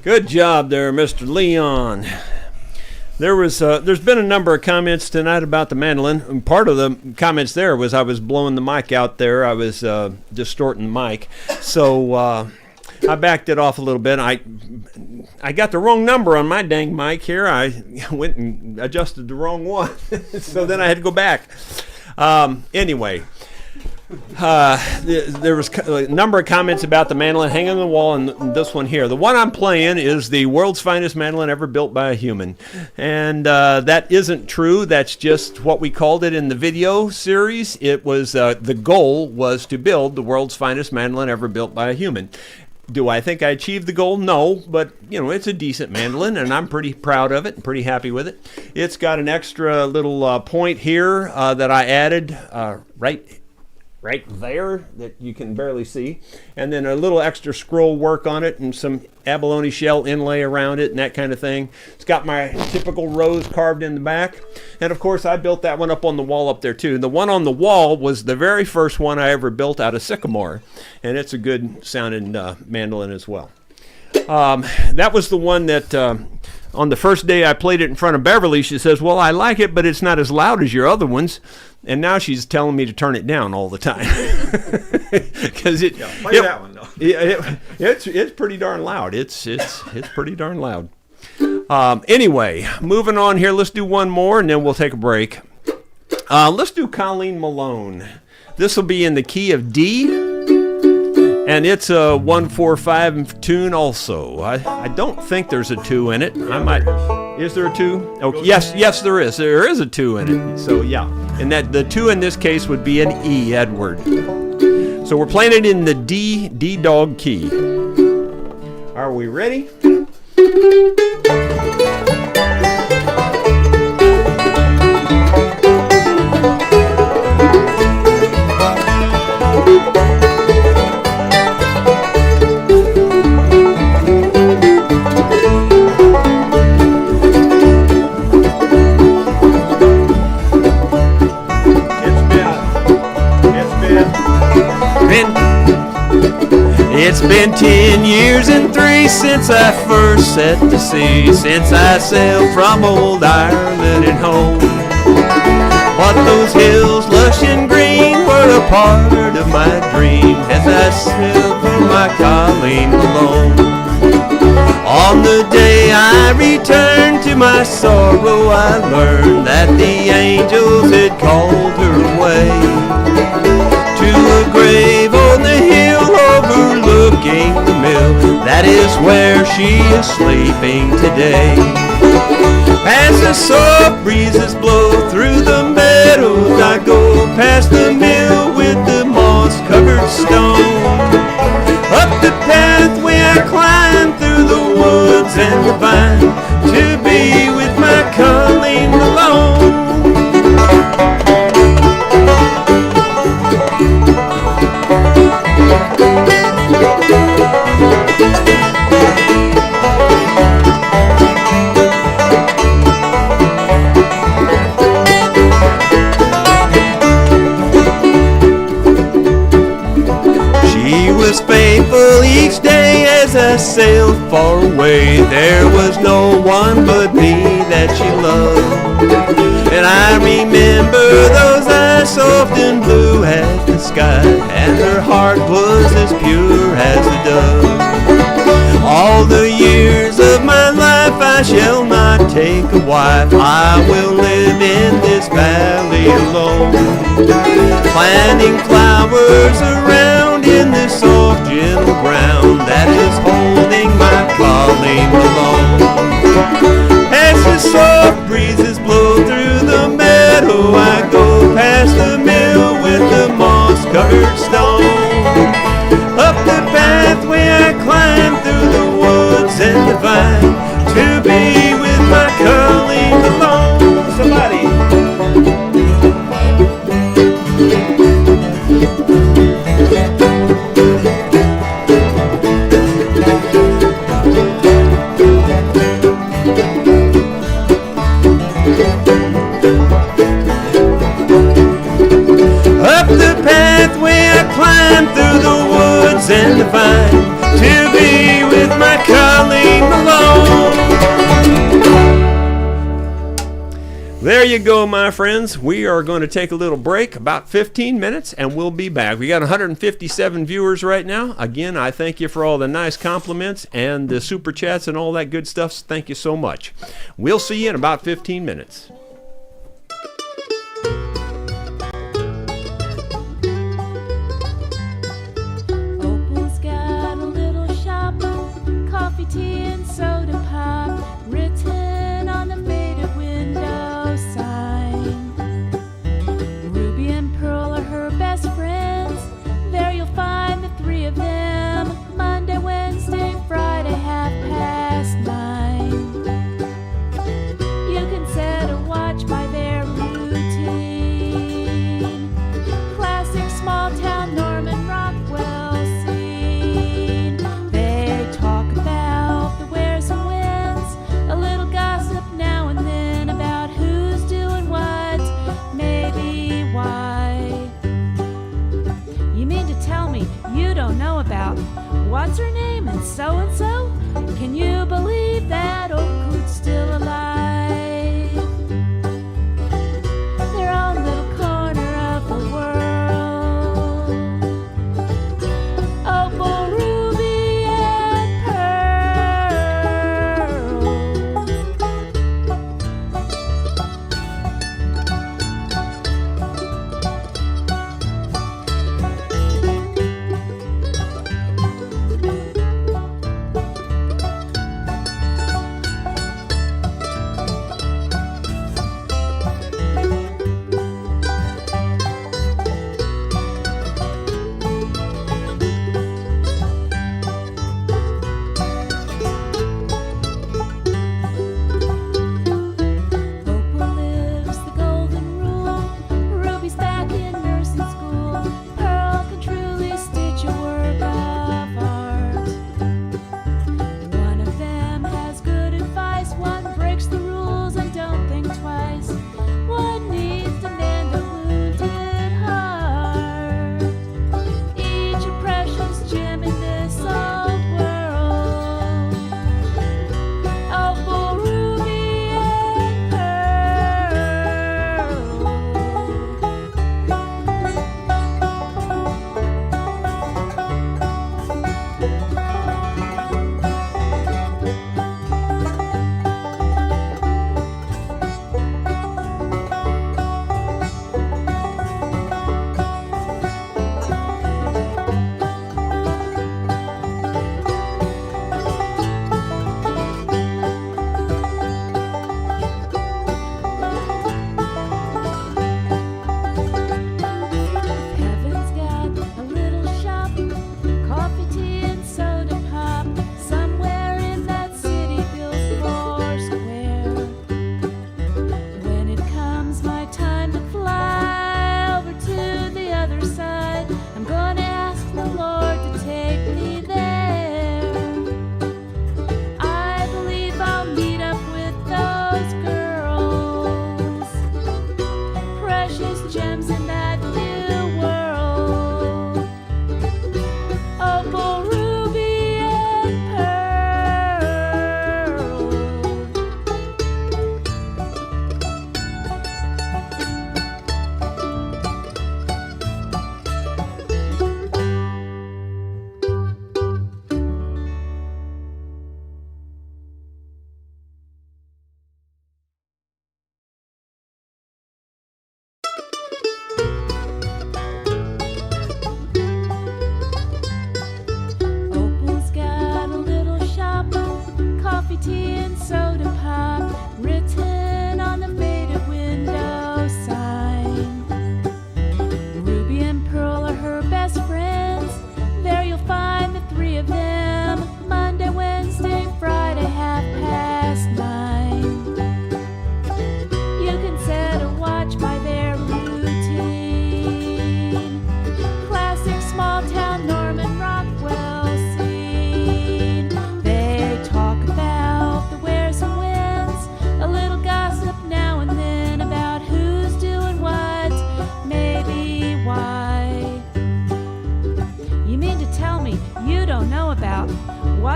Speaker 1: Good job there, Mr. Leon. There's been a number of comments tonight about the mandolin. And part of the comments there was I was blowing the mic out there. I was distorting the mic. So I backed it off a little bit. I got the wrong number on my dang mic here. I went and adjusted the wrong one. So then I had to go back. Anyway, There was a number of comments about the mandolin hanging on the wall, and this one here. The one I'm playing is the world's finest mandolin ever built by a human, and that isn't true. That's just what we called it in the video series. It was the goal was to build the world's finest mandolin ever built by a human. Do I think I achieved the goal? No, but it's a decent mandolin, and I'm pretty proud of it and pretty happy with it. It's got an extra little point here that I added right there that you can barely see, and then a little extra scroll work on it and some abalone shell inlay around it and that kind of thing. It's got my typical rose carved in the back, and of course I built that one up on the wall up there too. The one on the wall was the very first one I ever built out of sycamore, and it's a good sounding mandolin as well. That was the one that on the first day I played it in front of Beverly, she says, well, I like it, but it's not as loud as your other ones. And now she's telling me to turn it down all the time. Because
Speaker 2: play that one though.
Speaker 1: It's pretty darn loud. It's pretty darn loud. Anyway, moving on here. Let's do one more, and then we'll take a break. Let's do Colleen Malone. This will be in the key of D, and it's a 1-4-5 tune also. I don't think there's a 2 in it. I might. Is there a 2? Oh, yes, there is. There is a 2 in it. So yeah, and that the 2 in this case would be an E, Edward. So we're playing it in the D dog key. Are we ready? It's been 10 years and 3 since I first set to sea, since I sailed from old Ireland and home. But those hills lush and green were a part of my dream as I sailed for my Colleen Malone. On the day I returned to my sorrow, I learned that the angels had called her away to a grave on the hill overlooking the mill. That is where she is sleeping today. As the soft breezes blow through the meadows, I go past the mill with the moss-covered stone. Up the pathway I climb through the woods and the vine to be with my Colleen Malone. Faithful each day as I sailed far away. There was no one but me that she loved, and I remember those eyes soft and blue as the sky, and her heart was as pure as a dove. All the years of my life I shall not take a wife. I will live in this valley alone, planting flowers around in the soft gentle ground that is holding my Colleen Malone. As the soft breezes blow through the meadow, I go past the mill with the moss-covered stone. Up the pathway I climb through the woods and the vine to be with my Colleen Malone. Somebody. Up the pathway I climb through the woods and the vine to be with my Colleen Malone. There you go, my friends. We are going to take a little break, about 15 minutes, and we'll be back. We got 157 viewers right now. Again, I thank you for all the nice compliments and the super chats and all that good stuff. Thank you so much. We'll see you in about 15 minutes.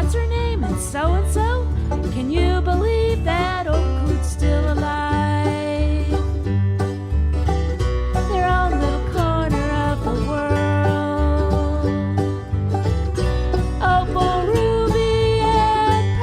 Speaker 3: what's her name and so. Can you believe that Oakwood's still alive? Their own little corner of the world. Opal, ruby, and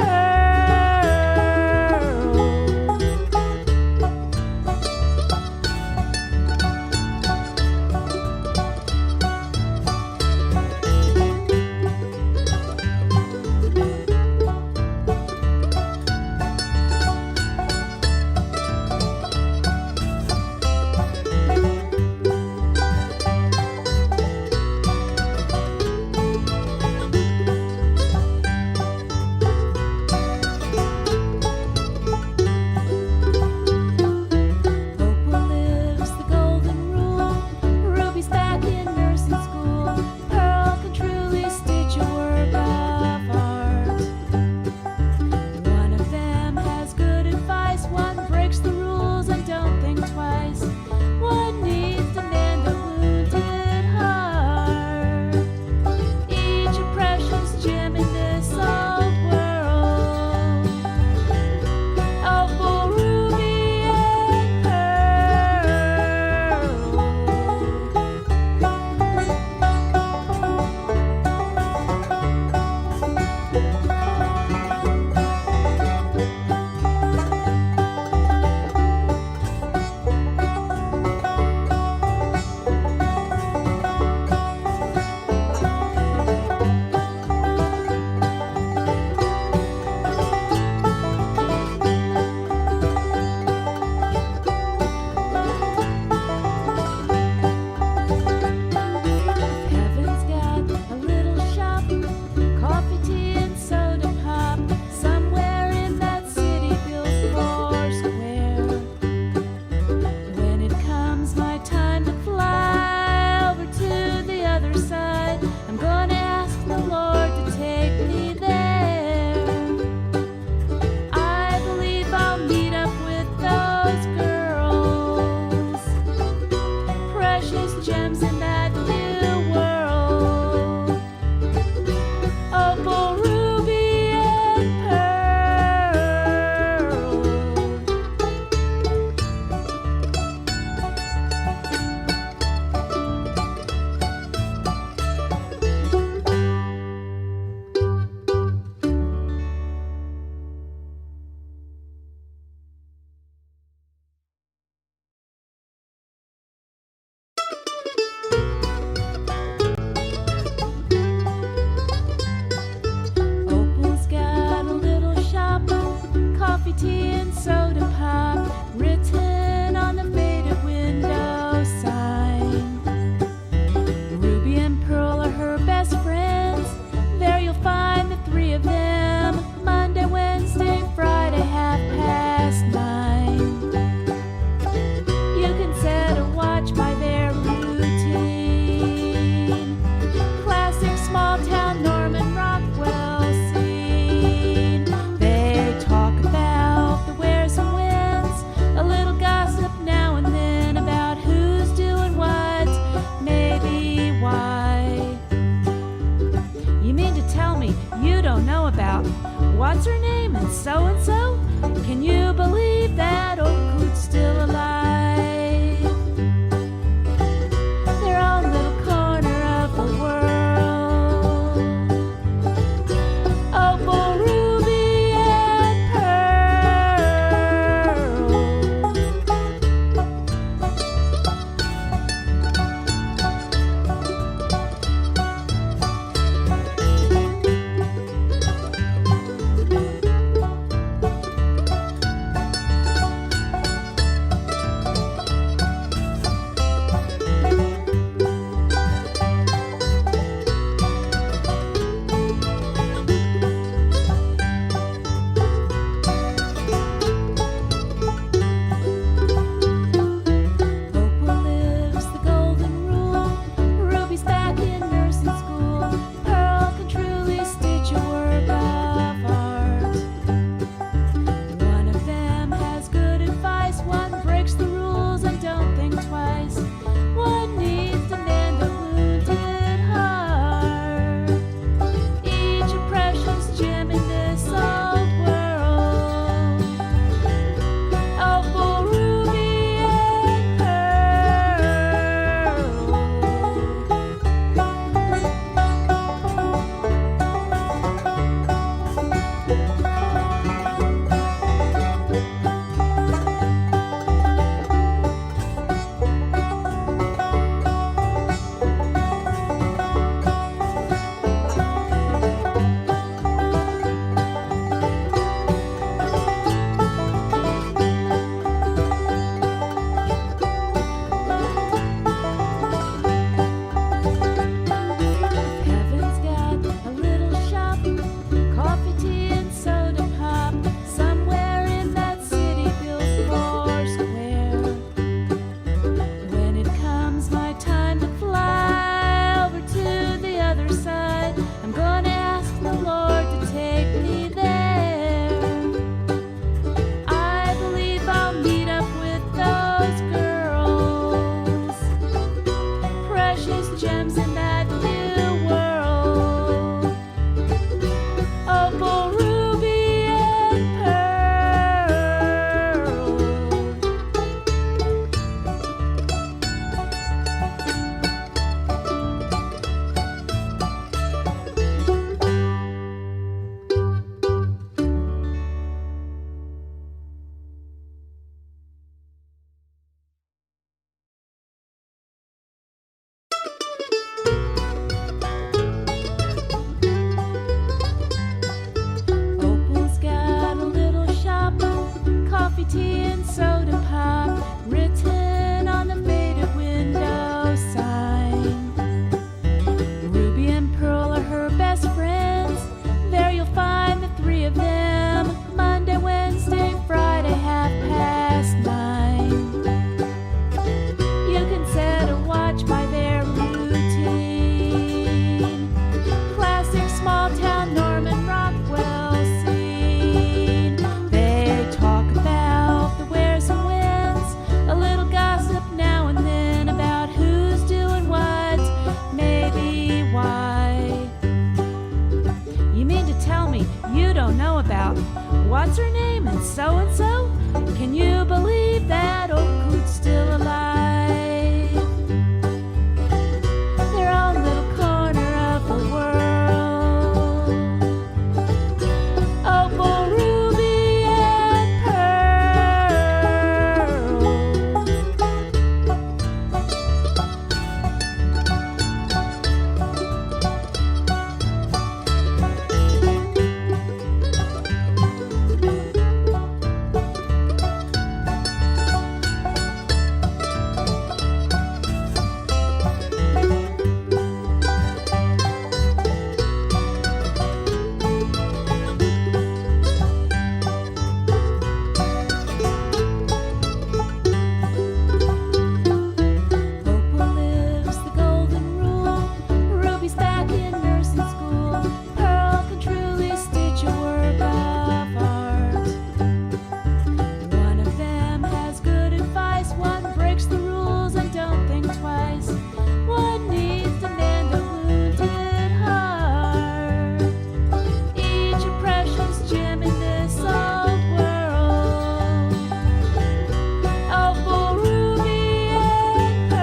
Speaker 3: Opal lives the golden rule. Ruby's back in nursing school. Pearl can truly stitch a work of art. One of them has good advice. One breaks the rules and don't think twice. One needs to mend a wounded heart. Each a precious gem in this old world. Opal, ruby, and pearl. Heaven's got a little shop, coffee, tea, and soda pop, somewhere in that city built four square. When it comes my time to fly over to the other side, I'm gonna ask the Lord to take me there. I believe I'll meet up with those girls, precious gems in that new world. Opal, ruby, and pearl. Opal's got a little shop, coffee, tea, and soda pop, written on the faded window sign. Ruby and Pearl are her best friends. There you'll find the three of them, Monday, Wednesday, Friday, 9:30. You can set a watch by their routine. Classic small town Norman Rockwell scene. They talk about the wheres and whens, a little gossip now and then about who's doing what, maybe why. You mean to tell me you don't know about what's her name and so? Can you believe that Oakwood's still alive? Their own little corner of the world. Opal, ruby, and pearl. soda pop written on the faded window sign. Ruby and Pearl are her best friends. There you'll find the three of them. Monday, Wednesday, Friday, 9:30. You can set a watch by their routine. Classic small town Norman Rockwell scene. They talk about the wheres and whens, a little gossip now and then about who's doing what, maybe why. You mean to tell me you don't know about what's her name and so? Can you believe that old coot's still alive? Their own little corner of the world. Opal, ruby, and Opal lives the golden rule. Ruby's back in nursing school. Pearl can truly stitch a work of art. One of them has good advice. One breaks the rules and don't think twice. One needs to mend a wounded heart. Each a precious gem in this old world. Opal, ruby, and pearl.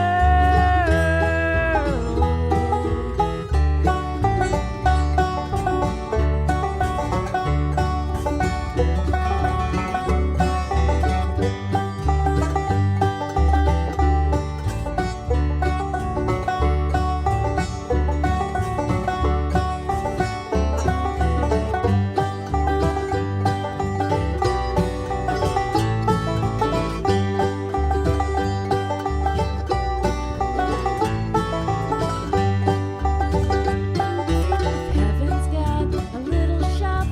Speaker 3: Heaven's got a little shop,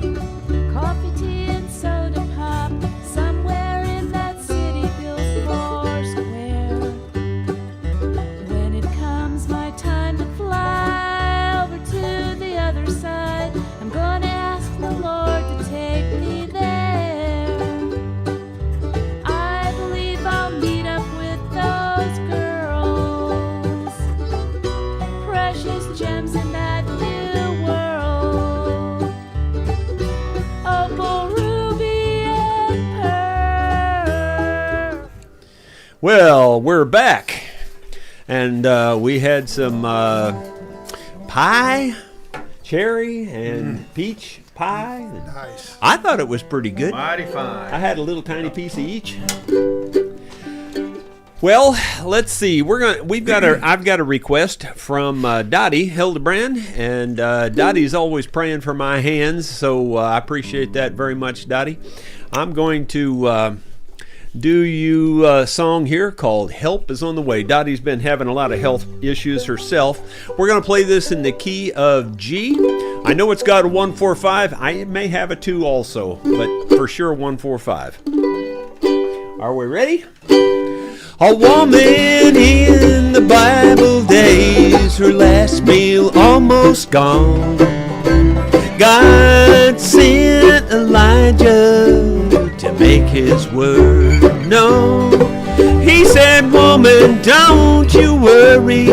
Speaker 3: coffee, tea, and soda pop, somewhere in that city built four square. When it comes my time to fly over to the other side, I'm gonna ask the Lord to take me there. I believe I'll meet up with those girls, precious gems in that new world. Opal, ruby, and pearl.
Speaker 1: Well, we're back, and we had some pie, cherry, and peach pie.
Speaker 4: Nice.
Speaker 1: I thought it was pretty good.
Speaker 2: Mighty
Speaker 1: I
Speaker 2: fine.
Speaker 1: had a little tiny piece of each. Well, let's see. I've got a request from Dottie Hildebrand, and Dottie's always praying for my hands, so I appreciate that very much, Dottie. I'm going to do you a song here called "Help Is on the Way." Dottie's been having a lot of health issues herself. We're going to play this in the key of G. I know it's got a 1-4-5. I may have a 2 also, but for sure 1-4-5. Are we ready? A woman in the Bible days, her last meal almost gone. God sent Elijah to make his word known. He said, "Woman, don't you worry,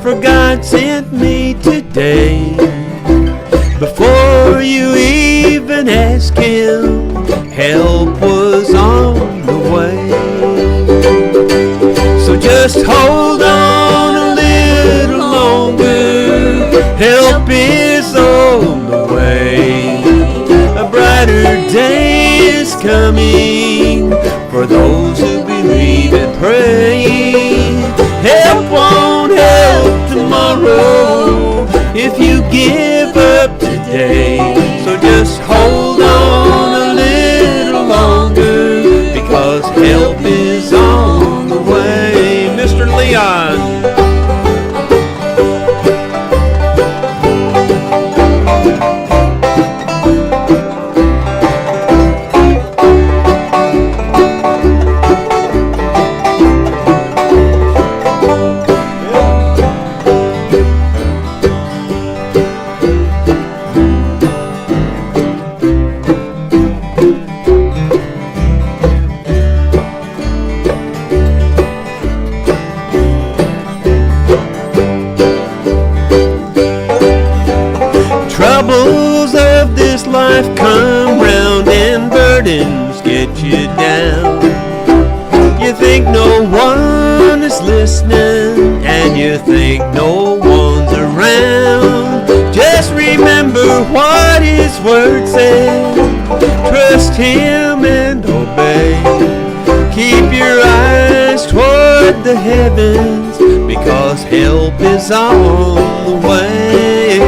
Speaker 1: for God sent me today." Before you even ask him, help was on the way. So just hold on a little longer, help is on the way. A brighter day is coming for those who believe and pray. Help won't help tomorrow if you give up today. So just hold on a little longer, because life come round and burdens get you down. You think no one is listening, and you think no one's around. Just remember what his word said. Trust him and obey. Keep your eyes toward the heavens, because help is on the way.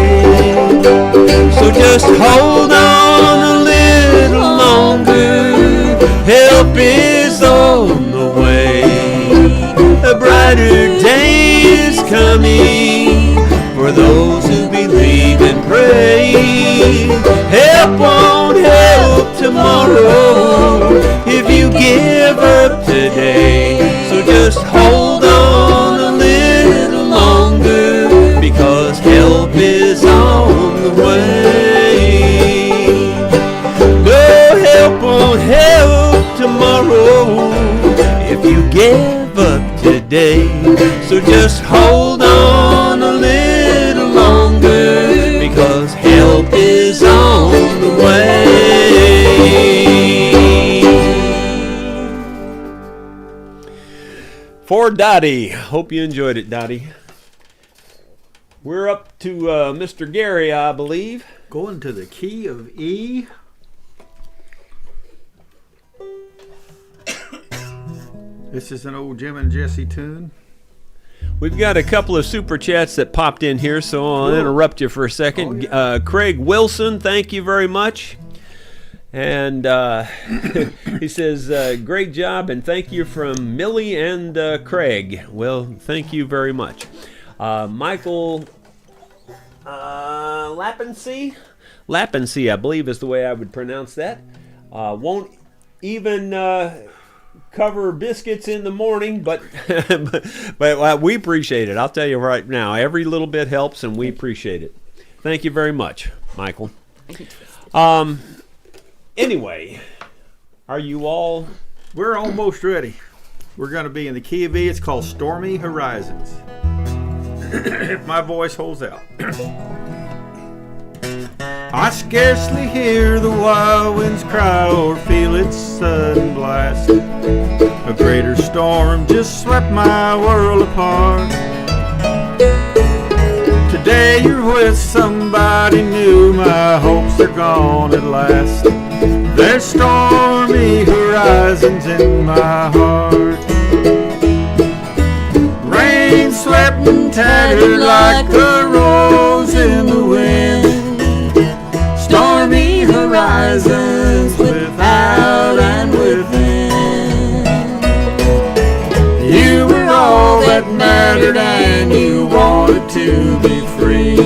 Speaker 1: So just hold on a little longer. Help is on the way. A brighter day is coming for those who believe and pray. Help won't help tomorrow if you give up today. So just hold on a little longer, because help is on the way. No, help won't help tomorrow if you give up today. So just hold on a little longer, because help is on the way. For Dottie. Hope you enjoyed it, Dottie. We're up to Mr. Gary, I believe.
Speaker 2: Going to the key of E. This is an old Jim and Jesse tune.
Speaker 1: We've got a couple of super chats that popped in here, so I'll interrupt you for a second. Craig Wilson, thank you very much. And he says, great job, and thank you from Millie and Craig. Well, thank you very much. Michael Lappensee, I believe is the way I would pronounce that. Won't even cover biscuits in the morning, but but we appreciate it. I'll tell you right now, every little bit helps, and we appreciate it. Thank you very much, Michael. Anyway, are you all?
Speaker 2: We're almost ready. We're going to be in the key of E. It's called Stormy Horizons. If my voice holds out. I scarcely hear the wild winds cry or feel its sudden blast. A greater storm just swept my world apart. Today you're with somebody new, my hopes are gone at last. There's stormy horizons in my heart. Rain swept and tattered like a rose in the wind. Stormy horizons without and within. You were all that mattered and you wanted to be free.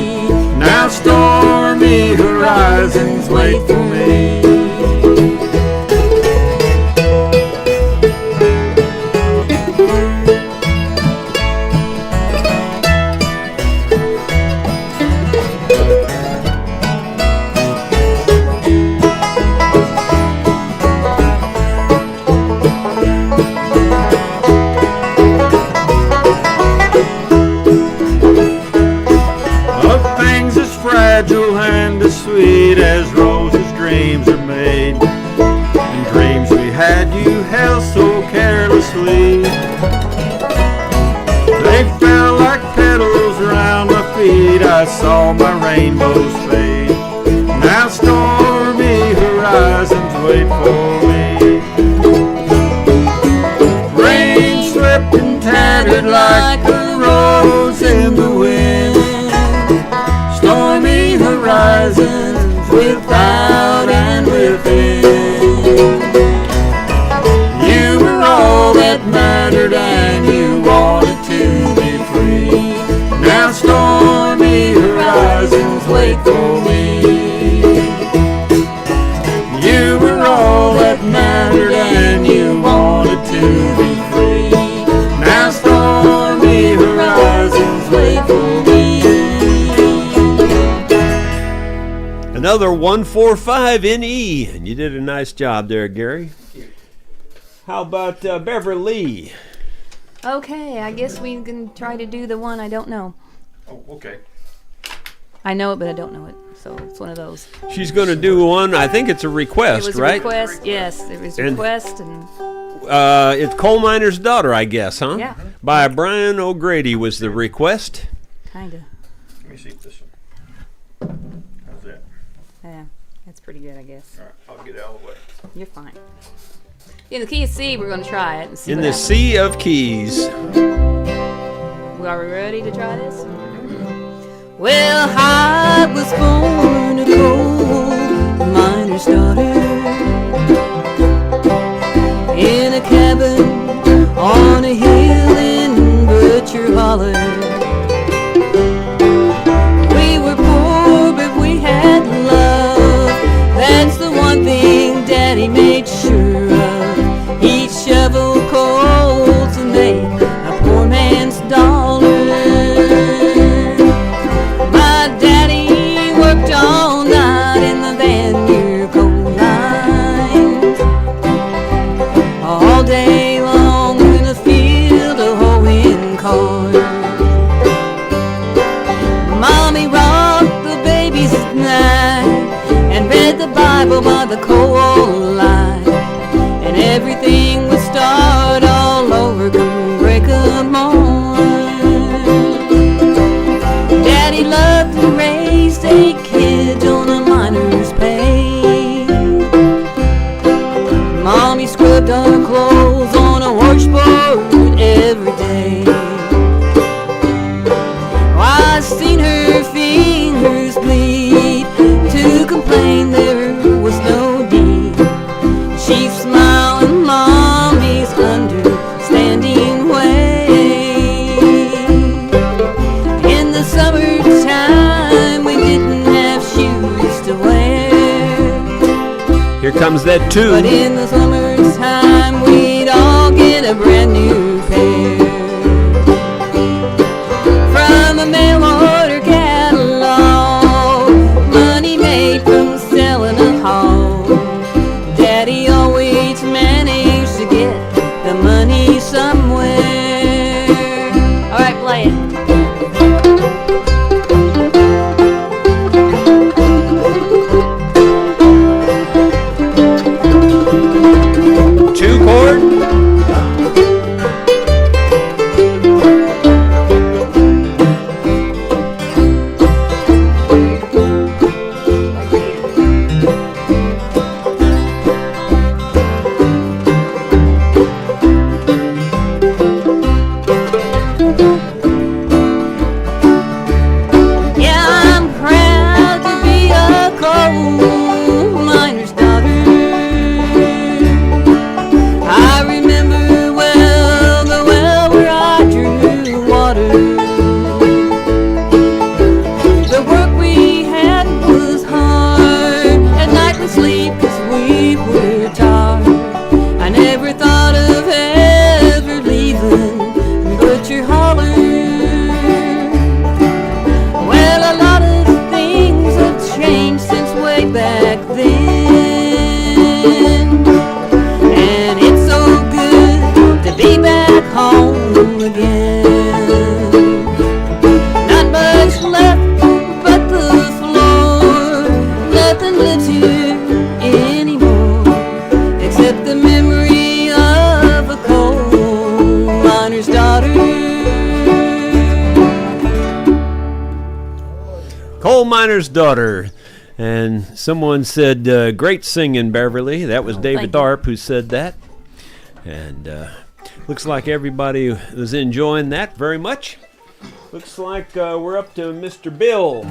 Speaker 2: Now stormy horizons wait for me. And as sweet as Rosa's dreams are made, and dreams we had you held so carelessly. They fell like petals around my feet. I saw my rainbows fade. Now stormy horizons wait for me. Rain slipped and tattered like a rose in the wind. Stormy horizons without and within. You were all that mattered and you wanted to be free. Now stormy horizons wait for me. You were all that mattered and you wanted to be free. Now stormy horizons wait for me.
Speaker 1: Another 145 in E, and you did a nice job there, Gary. How about Beverly?
Speaker 3: Okay, I guess we can try to do the one I don't know.
Speaker 5: Oh, okay.
Speaker 3: I know it, but I don't know it. So it's one of those.
Speaker 1: She's going to do one. I think it's a request,
Speaker 3: It was
Speaker 1: right?
Speaker 3: a request. Yes, it was a
Speaker 1: And-
Speaker 3: request, and
Speaker 1: It's Coal Miner's Daughter, I guess, huh?
Speaker 3: Yeah.
Speaker 1: By Brian O'Grady was the request.
Speaker 3: kind of.
Speaker 2: Let me see this one. How's that?
Speaker 3: Yeah, that's pretty good, I guess.
Speaker 2: All right, I'll get out of the way.
Speaker 3: You're fine. In the key of C, we're going to try it and see
Speaker 1: In
Speaker 3: what
Speaker 1: the
Speaker 3: happens.
Speaker 1: Sea of Keys.
Speaker 3: Are we ready to try this? Well, I was born a coal miner's daughter in a cabin on a hill in Butcher Holler. We were poor, but we had love. That's the one thing Daddy made sure of. He'd shovel coal to make a poor man's dollar. My daddy worked all night in the Van Buren coal lines, all day long in a field of hoeing corn. Mommy rocked the babies at night and read the Bible by the coal line, and everything would start all over come break of morn. Daddy loved and raised 8 kids on a miner's pay. Mommy scrubbed our clothes on a washboard every day. I seen her fingers bleed to complain there was no deed. She smiled in Mommy's understanding way. In the summertime, we didn't have shoes to wear,
Speaker 1: Here comes that
Speaker 3: but
Speaker 1: tune.
Speaker 3: in the summertime, we'd all get a brand new pair. From a mail order catalog, money made from selling a hog. Daddy always managed to get the money somewhere. All right, play it.
Speaker 1: Two chord.
Speaker 3: Yeah, I'm proud to be a coal miner's daughter. I remember well the well where I drew water. The work we had was hard. At night we sleep 'cause we were tired. I never thought of ever leaving Butcher Holler. Well, a lot of things have changed since way back then, and it's so good to be back home again. Not much left but the floor, nothing lives here anymore, except the memory of a coal miner's daughter.
Speaker 1: Coal Miner's Daughter. And someone said, great singing, Beverly. That was David
Speaker 3: thank you.
Speaker 1: Tharp who said that. And looks like everybody was enjoying that very much. Looks like we're up to Mr. Bill.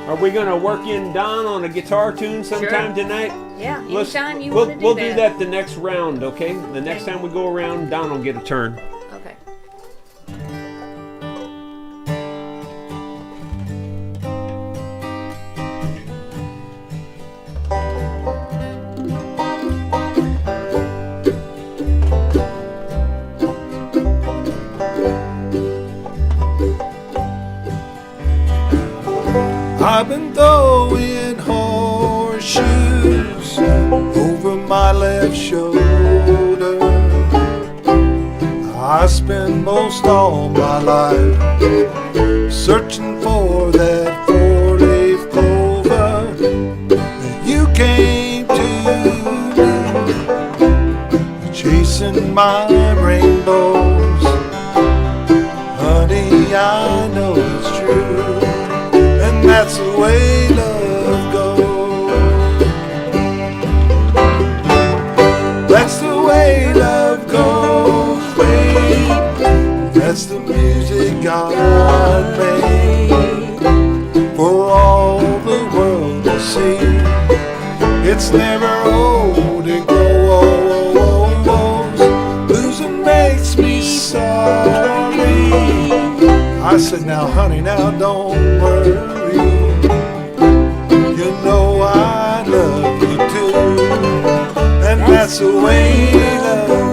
Speaker 1: Are we going to work in Don on a guitar tune sometime
Speaker 3: Sure.
Speaker 1: tonight?
Speaker 3: Yeah,
Speaker 1: Let's-
Speaker 3: anytime you
Speaker 1: we'll,
Speaker 3: want to do
Speaker 1: we'll
Speaker 3: that.
Speaker 1: do that the next round, okay? The next time we go around, Don will get a turn.
Speaker 3: Okay.
Speaker 2: I've been throwing horseshoes over my left shoulder. I spend most all my life searching for that 4-leaf
Speaker 7: in my rainbows. Honey, I know it's true, and that's the way love goes. That's the way love goes, babe. That's the music God made for all the world to see. It's never old and grows. Losing makes me sorry. I said, now honey, now don't worry. You know I love you too, and that's the way love goes.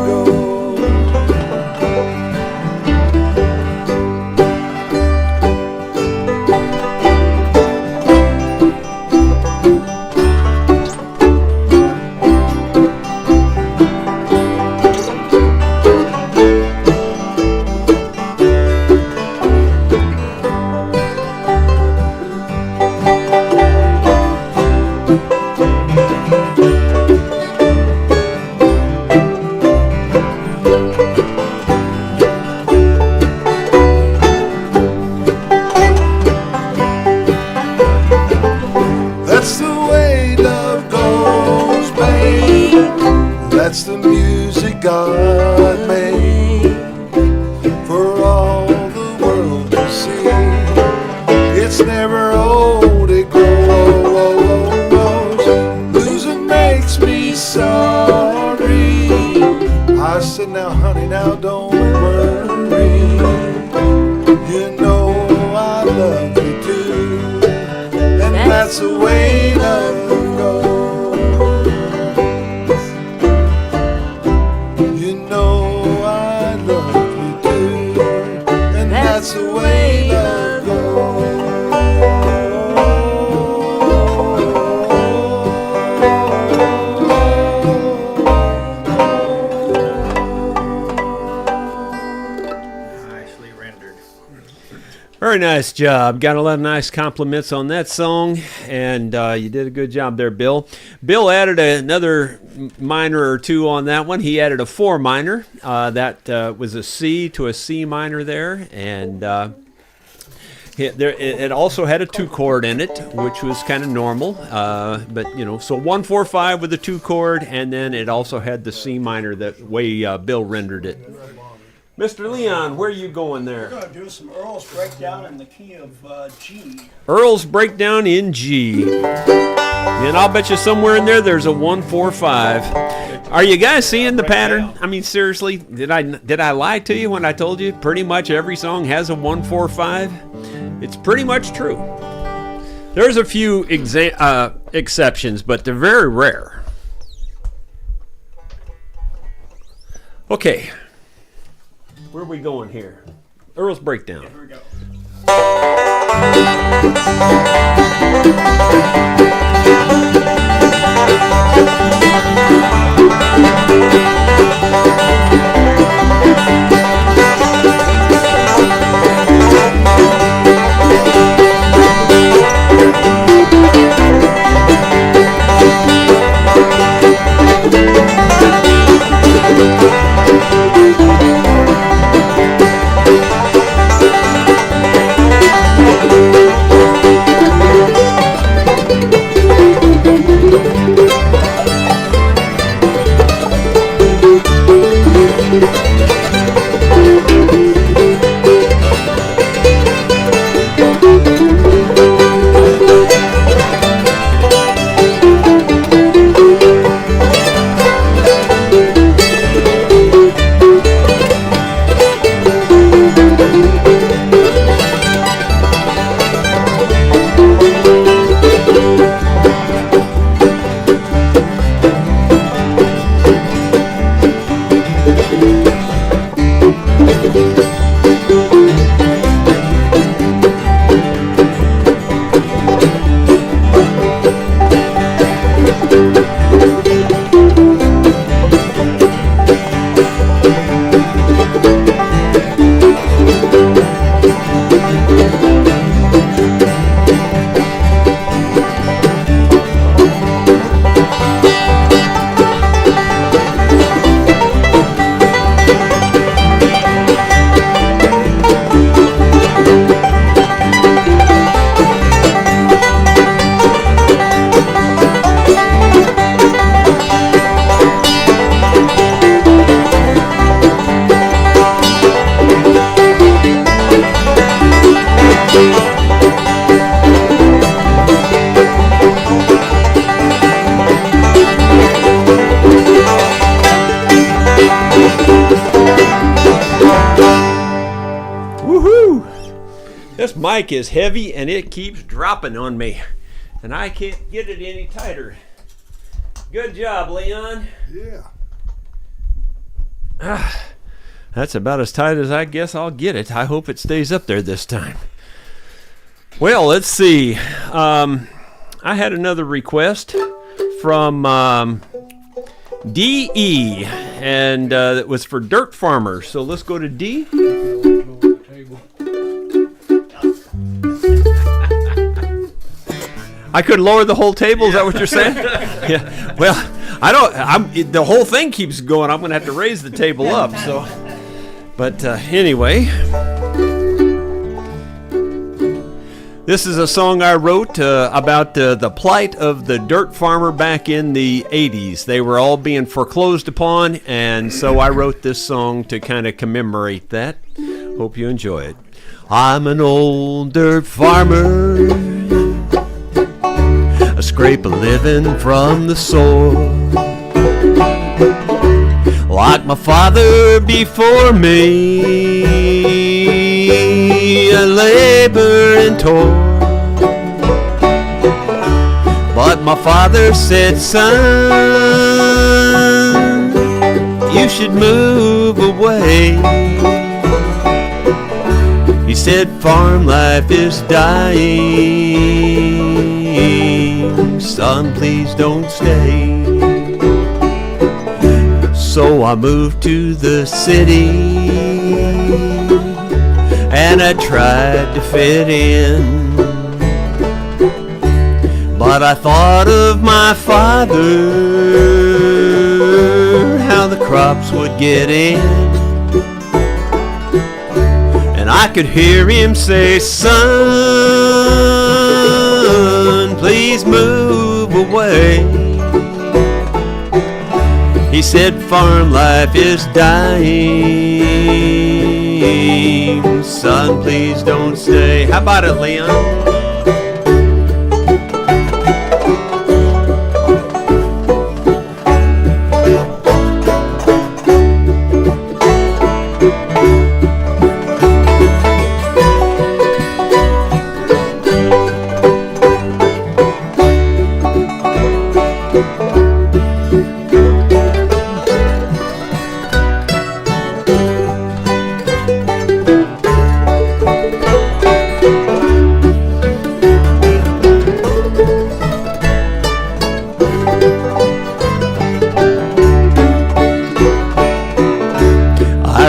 Speaker 7: That's the music God made for all the world to see. It's never old, it grows. Losing makes me sorry. I said, now honey, now don't worry. You know I love you too, and that's the way love goes. That's the way love
Speaker 5: Nicely rendered.
Speaker 1: Very nice job. Got a lot of nice compliments on that song, and you did a good job there, Bill. Bill added another minor or two on that one. He added a 4 minor. That was a C to a C minor there, and it also had a 2 chord in it, which was kind of normal. But you know, so 1, 4, 5 with a 2 chord, and then it also had the C minor that way Bill rendered it. Mr. Leon, where are you going there?
Speaker 5: We're going to do some Earl's breakdown in the key of G.
Speaker 1: Earl's breakdown in G. And I'll bet you somewhere in there there's a 1, 4, 5. Are you guys seeing the pattern? I mean, seriously, did I lie to you when I told you pretty much every song has a 1, 4, 5? It's pretty much true. There's a few exceptions, but they're very rare. Okay. Where are we going here? Earl's breakdown.
Speaker 5: Here we go.
Speaker 1: This mic is heavy and it keeps dropping on me, and I can't get it any tighter. Good job, Leon.
Speaker 4: Yeah.
Speaker 1: That's about as tight as I guess I'll get it. I hope it stays up there this time. Well, let's see. I had another request from D.E., and it was for Dirt Farmer. So let's go to D. I could lower the whole table. Is that what you're saying? Yeah. Well, the whole thing keeps going. I'm going to have to raise the table up. So, but anyway, this is a song I wrote about the plight of the dirt farmer back in the 80s. They were all being foreclosed upon, and so I wrote this song to kind of commemorate that. Hope you enjoy it. I'm an old dirt farmer. I scrape a living from the soil, like my father before me. I labor and toil, but my father said, son, you should move away. He said, farm life is dying. Son, please don't stay. So I moved to the city, and I tried to fit in. But I thought of my father, how the crops would get in. And I could hear him say, son, please move away. He said, farm life is dying. Son, please don't stay. How about it, Leon?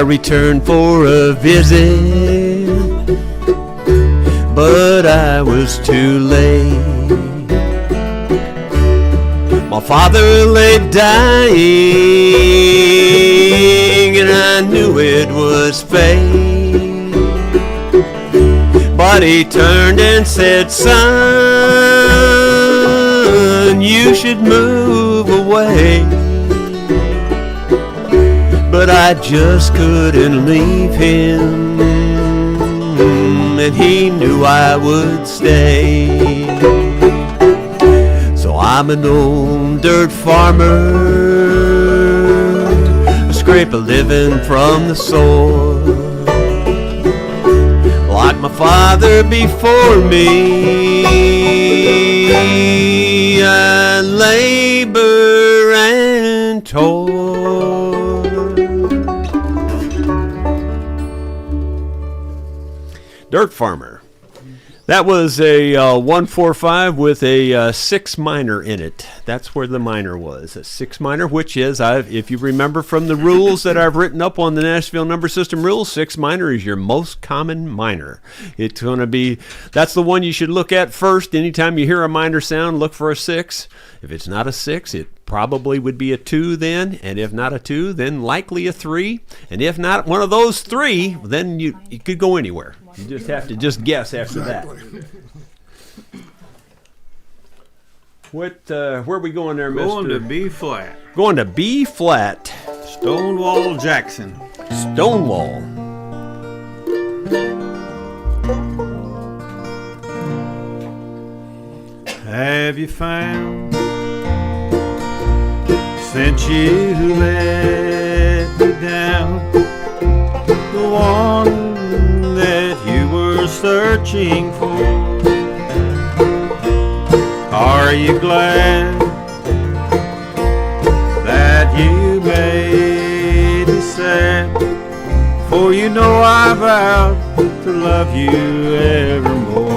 Speaker 1: Returned for a visit, but I was too late. My father lay dying, and I knew it was fate. But he turned and said, son, you should move away. But I just couldn't leave him, and he knew I would stay. So I'm an old dirt farmer, I scrape a living from the soil, like my father before me. I labor and toil. Dirt Farmer. That was a 145 with a 6 minor in it. That's where the minor was. A 6 minor, which is, if you remember from the rules that I've written up on the Nashville number system rules, 6 minor is your most common minor. It's going to be, that's the one you should look at first. Anytime you hear a minor sound, look for a 6. If it's not a 6, it probably would be a 2 then. And if not a 2, then likely a 3. And if not one of those 3, then you could go anywhere. You just have to just guess after that. What? Where are we going there, Mister?
Speaker 2: Going to B flat.
Speaker 1: Going to B flat.
Speaker 2: Stonewall Jackson.
Speaker 1: Stonewall.
Speaker 2: Have you found, since you let me down, the one that you were searching for. Are you glad that you made me sad? For you know I vowed to love you evermore.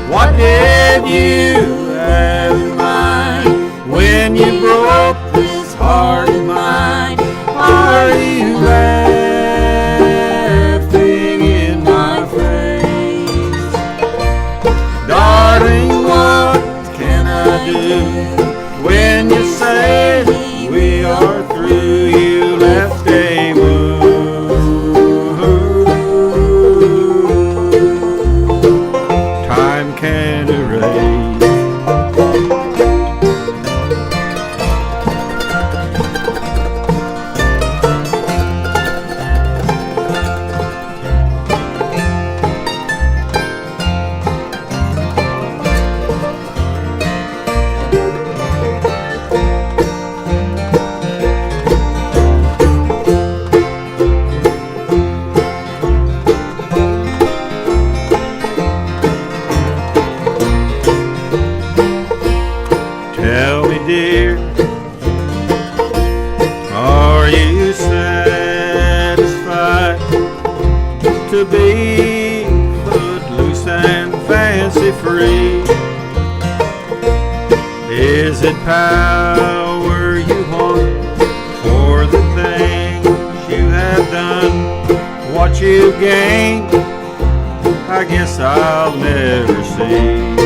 Speaker 2: What did you have in mind when you broke this heart of mine? Are you laughing in my face? Darling, what can I do when you say we are through? You left a wound time can't erase. Tell me, dear, are you satisfied to be footloose and fancy free? Is it power you want for the things you have done? What you gained, I guess I'll never see.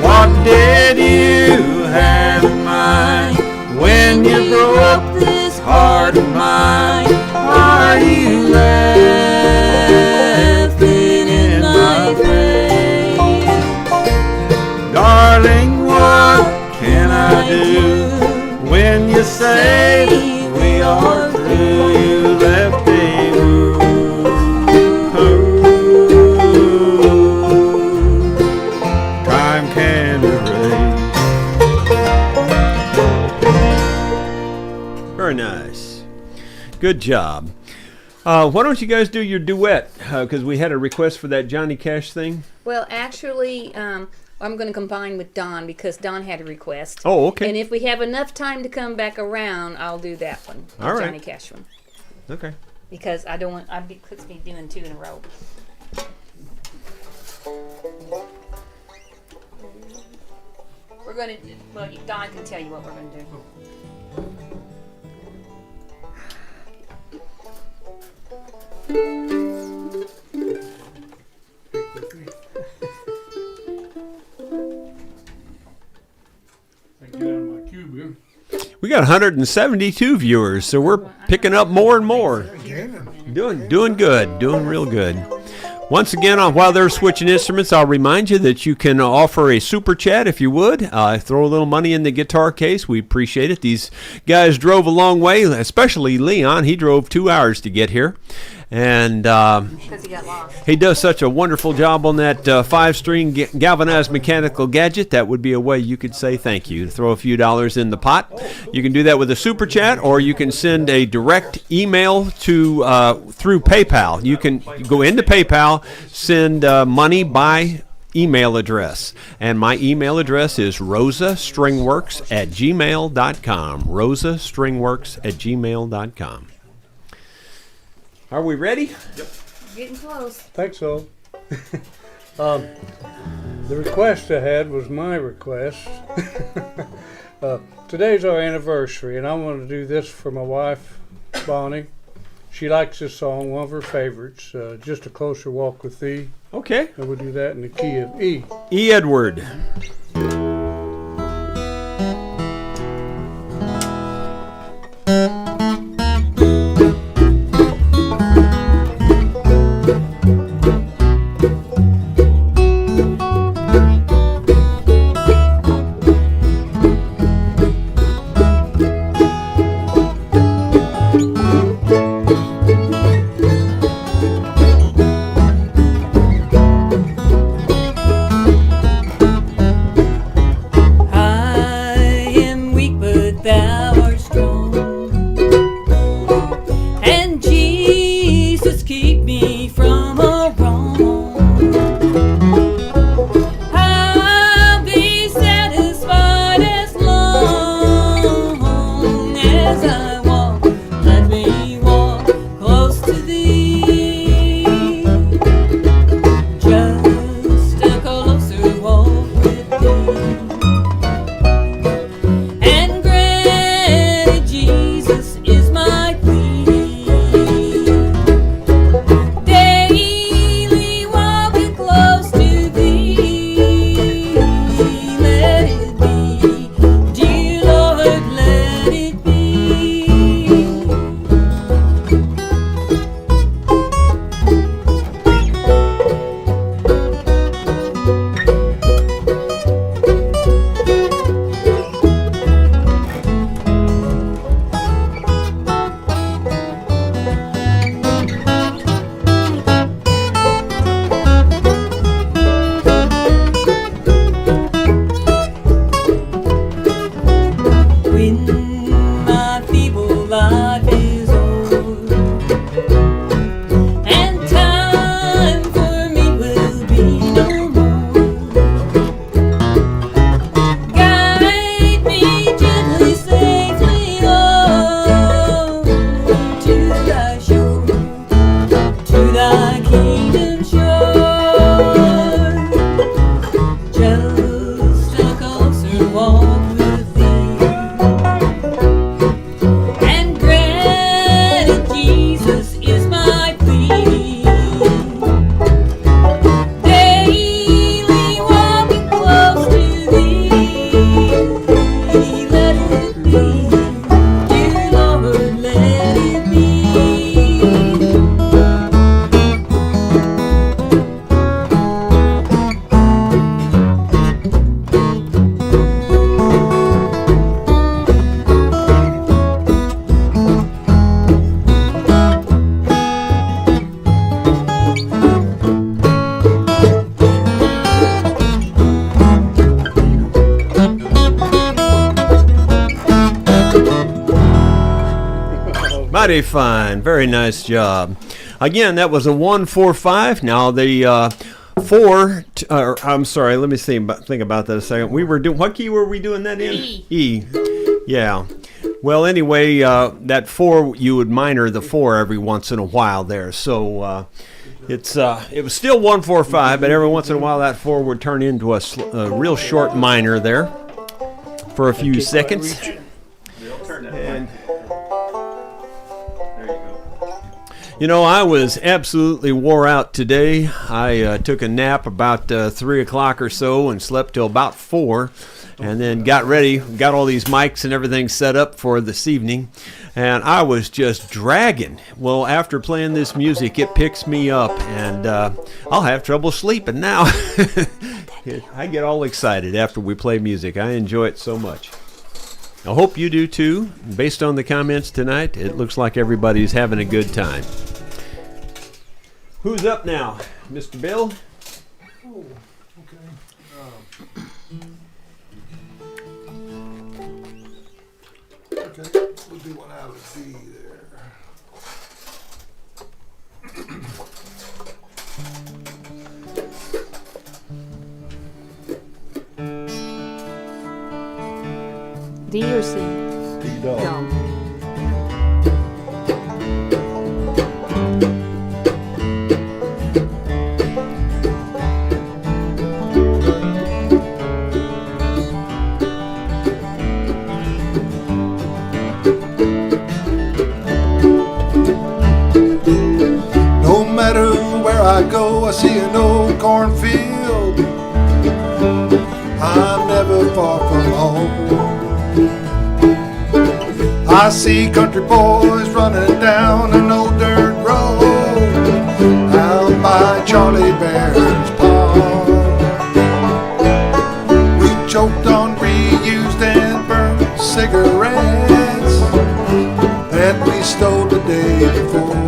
Speaker 2: What did you have in mind when you broke this heart of mine? Are you laughing in my face? Darling, what can I do when you say we are through? You left a time can erase.
Speaker 1: Very nice. Good job. Why don't you guys do your duet? Because we had a request for that Johnny Cash thing.
Speaker 8: Well, actually, I'm going to combine with Don because Don had a request.
Speaker 1: Oh, okay.
Speaker 8: And if we have enough time to come back around, I'll do that one. The
Speaker 1: All right.
Speaker 8: Johnny Cash one.
Speaker 1: Okay.
Speaker 8: Because I don't want, could be doing two in a row. We're going to, well, Don can tell you what we're going to do.
Speaker 6: I get out of my cube here.
Speaker 1: We got 172 viewers, so we're picking up more and more. Doing good, doing real good. Once again, while they're switching instruments, I'll remind you that you can offer a super chat if you would. Throw a little money in the guitar case. We appreciate it. These guys drove a long way, especially Leon. He drove 2 hours to get here. And
Speaker 8: Because he got lost.
Speaker 1: he does such a wonderful job on that 5-string galvanized mechanical gadget. That would be a way you could say thank you. Throw a few dollars in the pot. You can do that with a super chat, or you can send a direct email to through PayPal. You can go into PayPal, send money by email address. And my email address is rosastringworks@gmail.com. rosastringworks@gmail.com. Are we ready?
Speaker 8: Getting close.
Speaker 6: Think so. The request I had was my request. Today's our anniversary, and I want to do this for my wife, Bonnie. She likes this song, one of her favorites, Just a Closer Walk with Thee.
Speaker 1: Okay.
Speaker 6: And we'll do that in the key of E.
Speaker 1: E. Edward. Mighty fine. Very nice job. Again, that was a 1-4-5. Now the 4. I'm sorry. Let me think about that a second. We were doing, what key were we doing that in? E. Yeah. Well, anyway, that 4, you would minor the 4 every once in a while there. So it was still 1-4-5, but every once in a while that 4 would turn into a real short minor there for a few seconds. And you know, I was absolutely wore out today. I took a nap about 3 o'clock or so and slept till about 4, and then got ready, got all these mics and everything set up for this evening, and I was just dragging. Well, after playing this music, it picks me up, and I'll have trouble sleeping now. I get all excited after we play music. I enjoy it so much. I hope you do too. Based on the comments tonight, it looks like everybody's having a good time. Who's up now? Mr. Bill?
Speaker 4: Oh, okay. Okay, we'll do one out of D there.
Speaker 3: D or C?
Speaker 4: D-dog.
Speaker 3: No.
Speaker 7: No matter where I go, I see an old cornfield. I'm never far from home. I see country boys running down an old dirt road out by Charlie Bear's pond. We choked on reused and burned cigarettes that we stole the day before.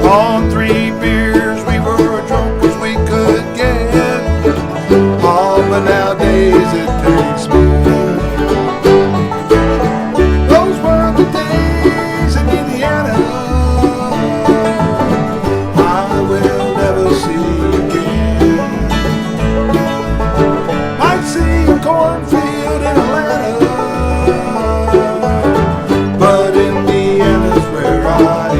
Speaker 7: On 3 beers we were drunk as we could get. Oh, but nowadays it takes more. Those were the days in Indiana I will never see again. Might see a cornfield in Atlanta, but Indiana's where I am.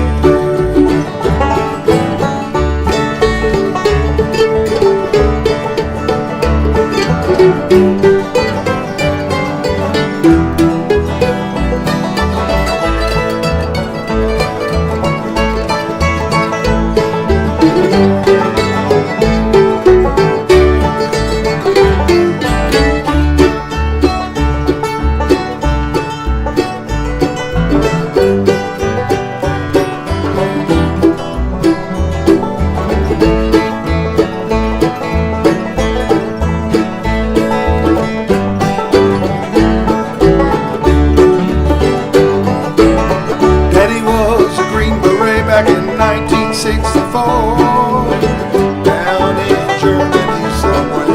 Speaker 7: Daddy was a Green Beret back in 1964, down in Germany somewhere.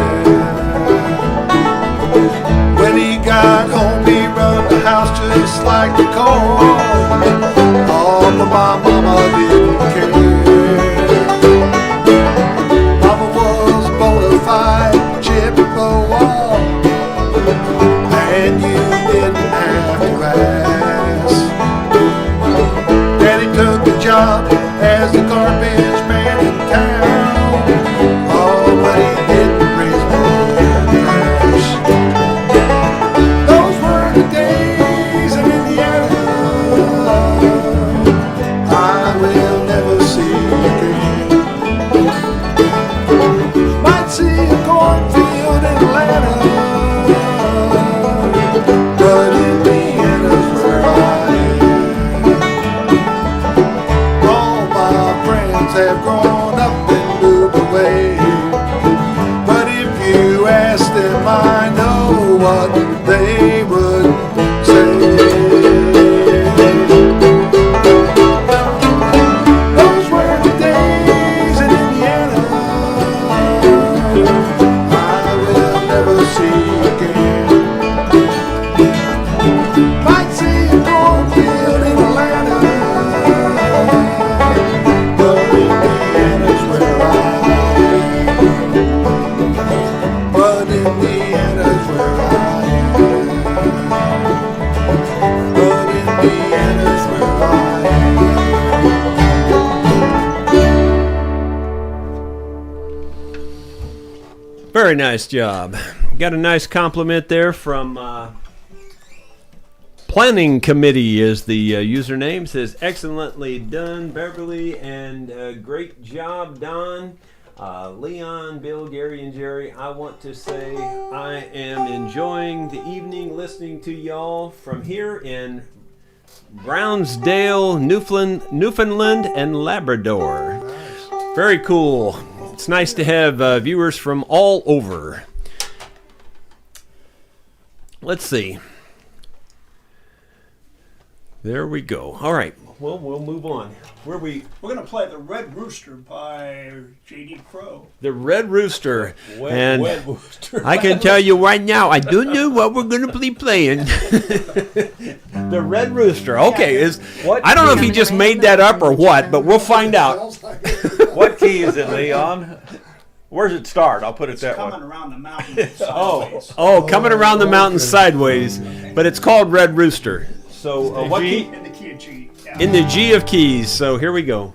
Speaker 7: When he got home, he run the house just like the core. Oh, but my mama didn't care. Mama was a bona fide Chippewa, and you didn't have to ask. Daddy took a job as the garbage man in town. Oh, but he didn't raise no trash. Those were the days in Indiana I will never see again. Might see a cornfield in Atlanta, but Indiana's where I am. All my friends have
Speaker 1: Very nice job. Got a nice compliment there from Planning Committee is the username. Says, excellently done, Beverly, and great job, Don. Leon, Bill, Gary, and Jerry, I want to say I am enjoying the evening listening to y'all from here in Brownsdale, Newfoundland, and Labrador. Very cool. It's nice to have viewers from all over. Let's see. There we go. All right. Well, we'll move on.
Speaker 5: We're going to play The Red Rooster by J.D. Crowe.
Speaker 1: The Red Rooster.
Speaker 9: Red
Speaker 1: And
Speaker 9: Rooster.
Speaker 1: I can tell you right now, I don't know what we're going to be playing. The Red Rooster. Okay. I don't know if he just made that up or what, but we'll find out.
Speaker 9: What key is it, Leon? Where's it start? I'll put it that way.
Speaker 5: Coming around the mountain sideways.
Speaker 1: Oh, coming around the mountain sideways. But it's called Red Rooster. So what key?
Speaker 5: In the key of G. Yeah.
Speaker 1: In the G of keys. So here we go.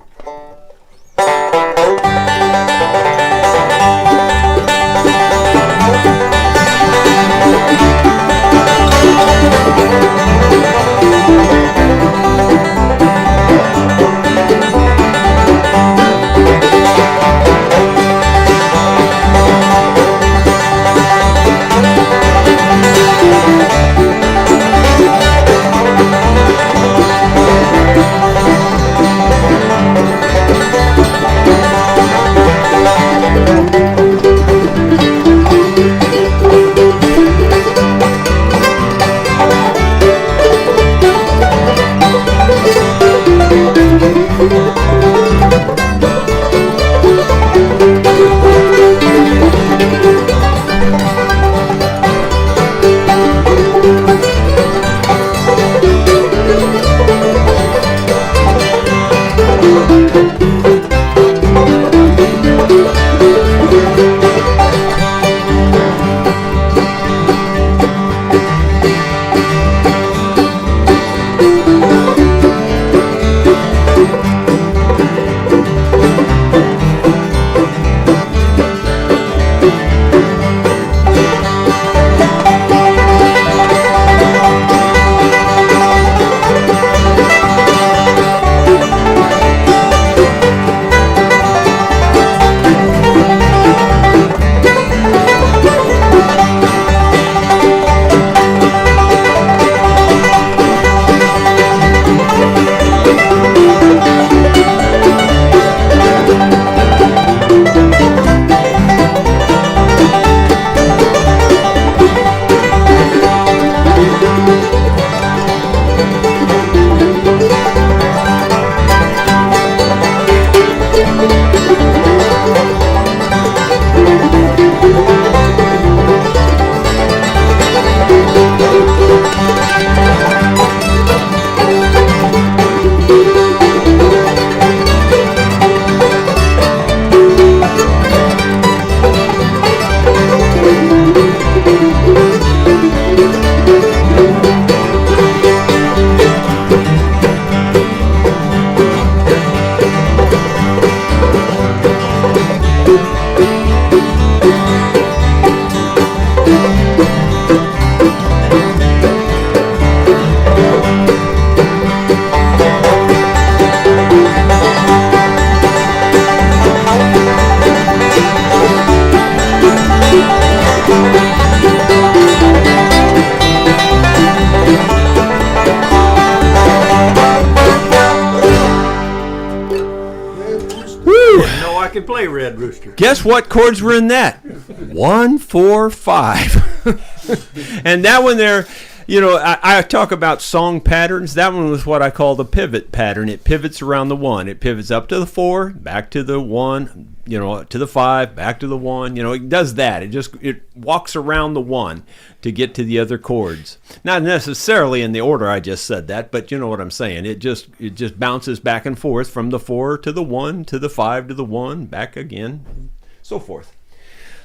Speaker 9: Play Red Rooster.
Speaker 1: Guess what chords were in that? 1, 4, 5. And that one there, you know, I talk about song patterns. That one was what I call the pivot pattern. It pivots around the 1. It pivots up to the 4, back to the 1, you know, to the 5, back to the 1. You know, it does that. It walks around the 1 to get to the other chords. Not necessarily in the order I just said that, but you know what I'm saying. It just bounces back and forth from the 4 to the 1 to the 5 to the 1, back again, so forth.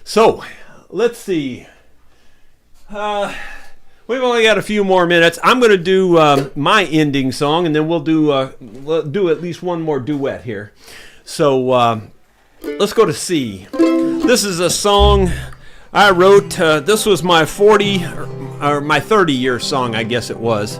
Speaker 1: So, let's see. We've only got a few more minutes. I'm going to do my ending song, and then we'll do at least one more duet here. So let's go to C. This is a song I wrote, this was my 40, or my 30-year song, I guess it was.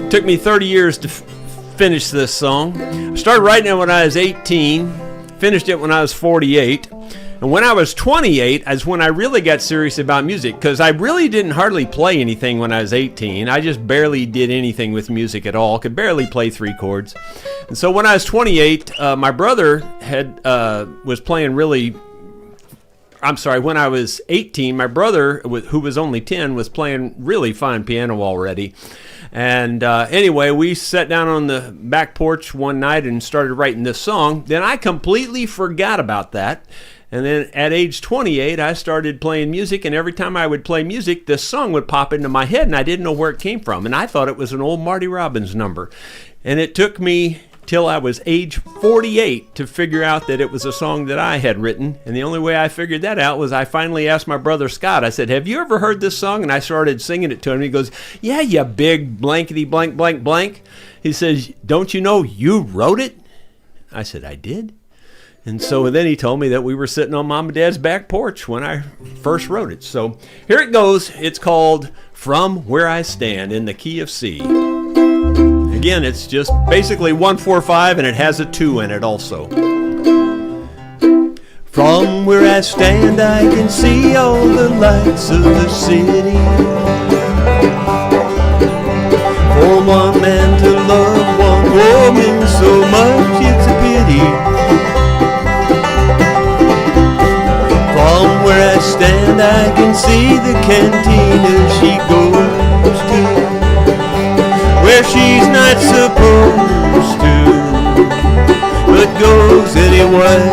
Speaker 1: Took me 30 years to finish this song. I started writing it when I was 18, finished it when I was 48. And when I was 28 is when I really got serious about music, because I really didn't hardly play anything when I was 18. I just barely did anything with music at all, could barely play 3 chords. And so when I was 28, my brother was playing really... I'm sorry, when I was 18, my brother, who was only 10, was playing really fine piano already. And anyway, we sat down on the back porch one night and started writing this song. Then I completely forgot about that. And then at age 28, I started playing music, and every time I would play music, this song would pop into my head, and I didn't know where it came from. And I thought it was an old Marty Robbins number. And it took me till I was age 48 to figure out that it was a song that I had written. And the only way I figured that out was I finally asked my brother Scott. I said, have you ever heard this song? And I started singing it to him. He goes, yeah, you big blankety blank blank blank. He says, don't you know you wrote it? I said, I did. And so then he told me that we were sitting on Mom and Dad's back porch when I first wrote it. So here it goes. It's called From Where I Stand in the key of C. Again, it's just basically 1-4-5, and it has a 2 in it also. From where I stand, I can see all the lights of the city. For one man to love one woman so much, it's a pity. From where I stand, I can see the cantina she goes to, where she's not supposed to, but goes anyway.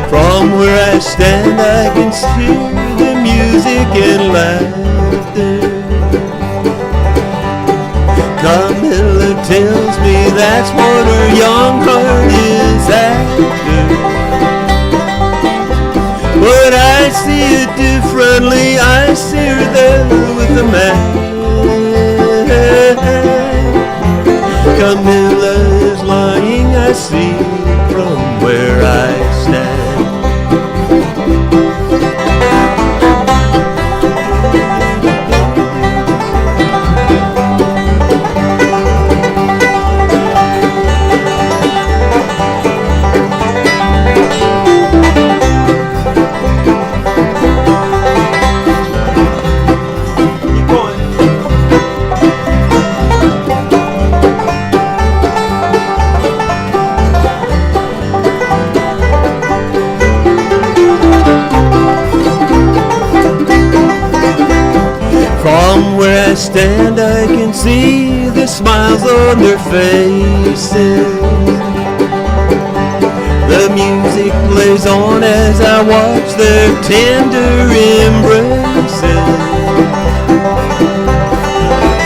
Speaker 1: From where I stand, I can hear the music and laughter. Camilla tells me that's what her young heart is after. But I see it differently, I see her there with a man. Camilla is lying, I see, from where I stand. I stand, I can see the smiles on their faces. The music plays on as I watch their tender embraces.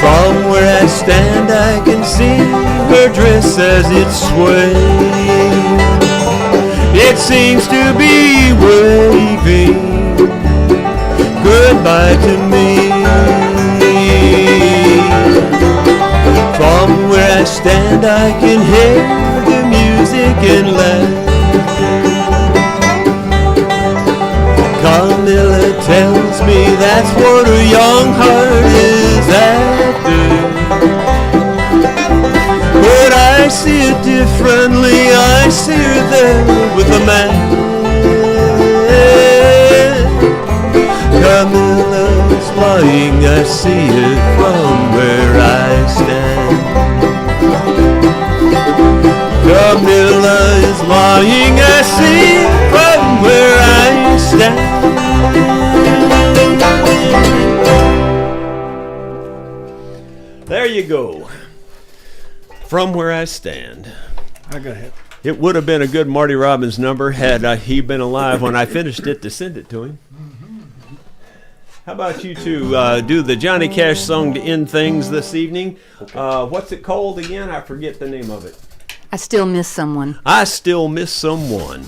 Speaker 1: From where I stand, I can see her dress as it sways. It seems to be waving goodbye to me. From where I stand, I can hear the music and laughter. Camilla tells me that's what her young heart is after. But I see it differently, I see her there with a man. Camilla's lying, I see it from where I stand. Camilla is lying, I see it from where I stand. There you go. From where I stand.
Speaker 5: I got it.
Speaker 1: It would have been a good Marty Robbins number had he been alive when I finished it to send it to him. How about you two do the Johnny Cash song to end things this evening? What's it called again? I forget the name of it.
Speaker 8: I Still Miss Someone.
Speaker 1: I Still Miss Someone.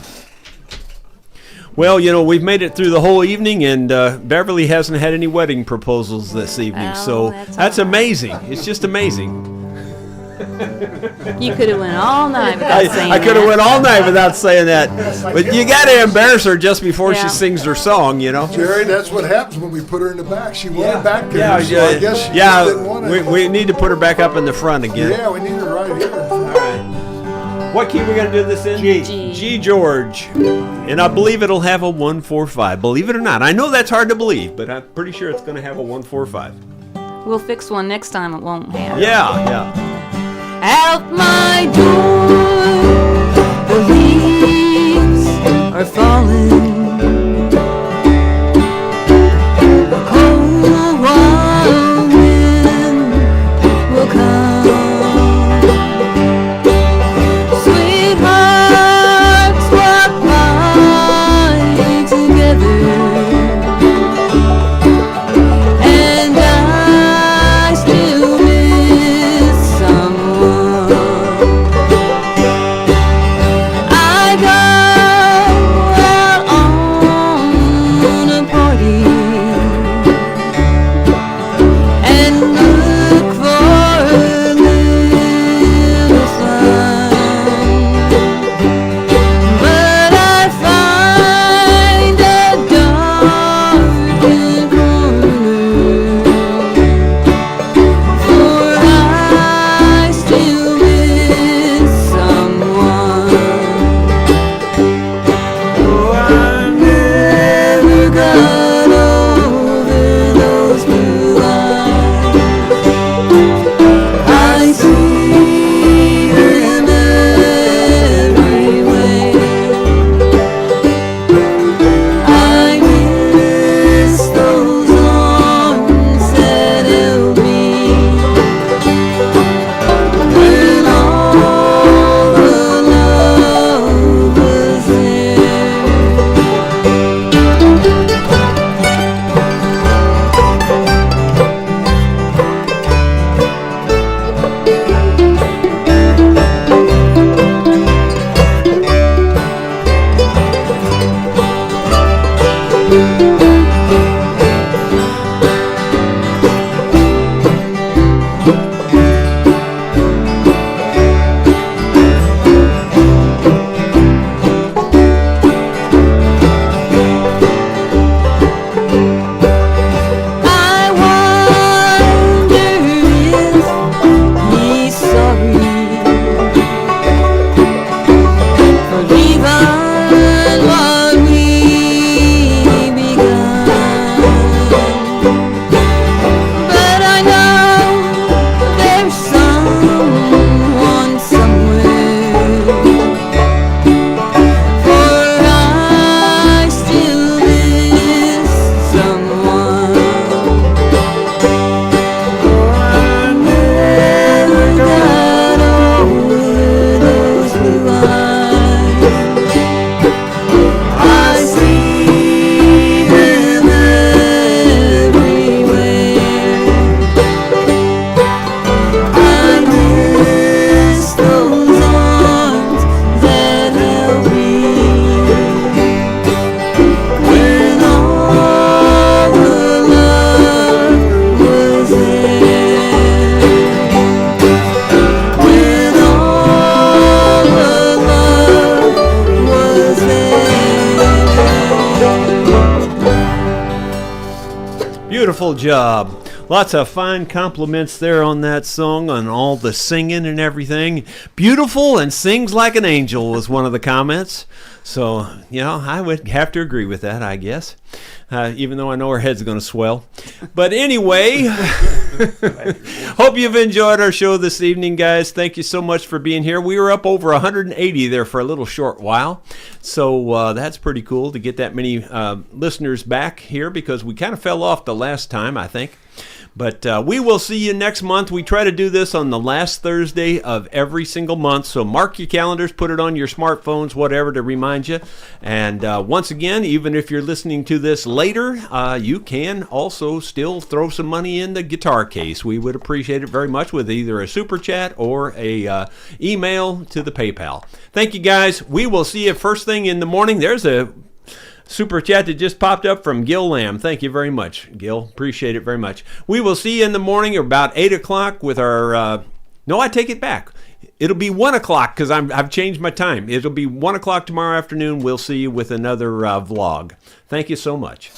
Speaker 1: Well, you know, we've made it through the whole evening, and Beverly hasn't had any wedding proposals this evening,
Speaker 8: Oh,
Speaker 1: so
Speaker 8: that's
Speaker 1: that's
Speaker 8: all right.
Speaker 1: amazing. It's just amazing.
Speaker 8: You could have went all night without saying
Speaker 1: I could have
Speaker 8: that.
Speaker 1: went all night without saying that. But you got to embarrass her just before
Speaker 8: Yeah.
Speaker 1: she sings her song, you know.
Speaker 4: Jerry, that's what happens when we put her in the back. She wanted back there,
Speaker 1: Yeah,
Speaker 4: so I guess she just didn't want it.
Speaker 1: we need to put her back up in the front again.
Speaker 4: Yeah, we need her right here.
Speaker 1: All right. What key we gonna do this in?
Speaker 9: G.
Speaker 1: G George. And I believe it'll have a 1-4-5. Believe it or not. I know that's hard to believe, but I'm pretty sure it's gonna have a 1-4-5.
Speaker 8: We'll fix one next time. It won't have.
Speaker 1: Yeah.
Speaker 3: Out my door, the leaves are falling. A cold wild wind will come. Sweethearts walk by together, and I still miss someone. I go out on a party and look for a little fun, but I find a darkened corner, for I still miss someone. Oh, I never got over those blue eyes. I see them everywhere. I miss those arms that held me when all the love was there. I wonder if he's sorry for leaving what we begun. But I know there's someone somewhere, for I still miss someone. I never got over those blue eyes. I see them everywhere. I miss those arms that held me when all the love was there. When all the love was there.
Speaker 1: Beautiful job. Lots of fine compliments there on that song, on all the singing and everything. Beautiful and sings like an angel was one of the comments. So, I would have to agree with that, I guess. Even though I know her head's going to swell. But anyway, hope you've enjoyed our show this evening, guys. Thank you so much for being here. We were up over 180 there for a little short while. So that's pretty cool to get that many listeners back here, because we kind of fell off the last time, I think. But we will see you next month. We try to do this on the last Thursday of every single month. So mark your calendars, put it on your smartphones, whatever, to remind you. And once again, even if you're listening to this later, you can also still throw some money in the guitar case. We would appreciate it very much with either a super chat or a email to the PayPal. Thank you, guys. We will see you first thing in the morning. There's a super chat that just popped up from Gil Lamb. Thank you very much, Gil. Appreciate it very much. We will see you in the morning about 8 o'clock with our No, I take it back. It'll be 1 o'clock because I've changed my time. It'll be 1 o'clock tomorrow afternoon. We'll see you with another vlog. Thank you so much.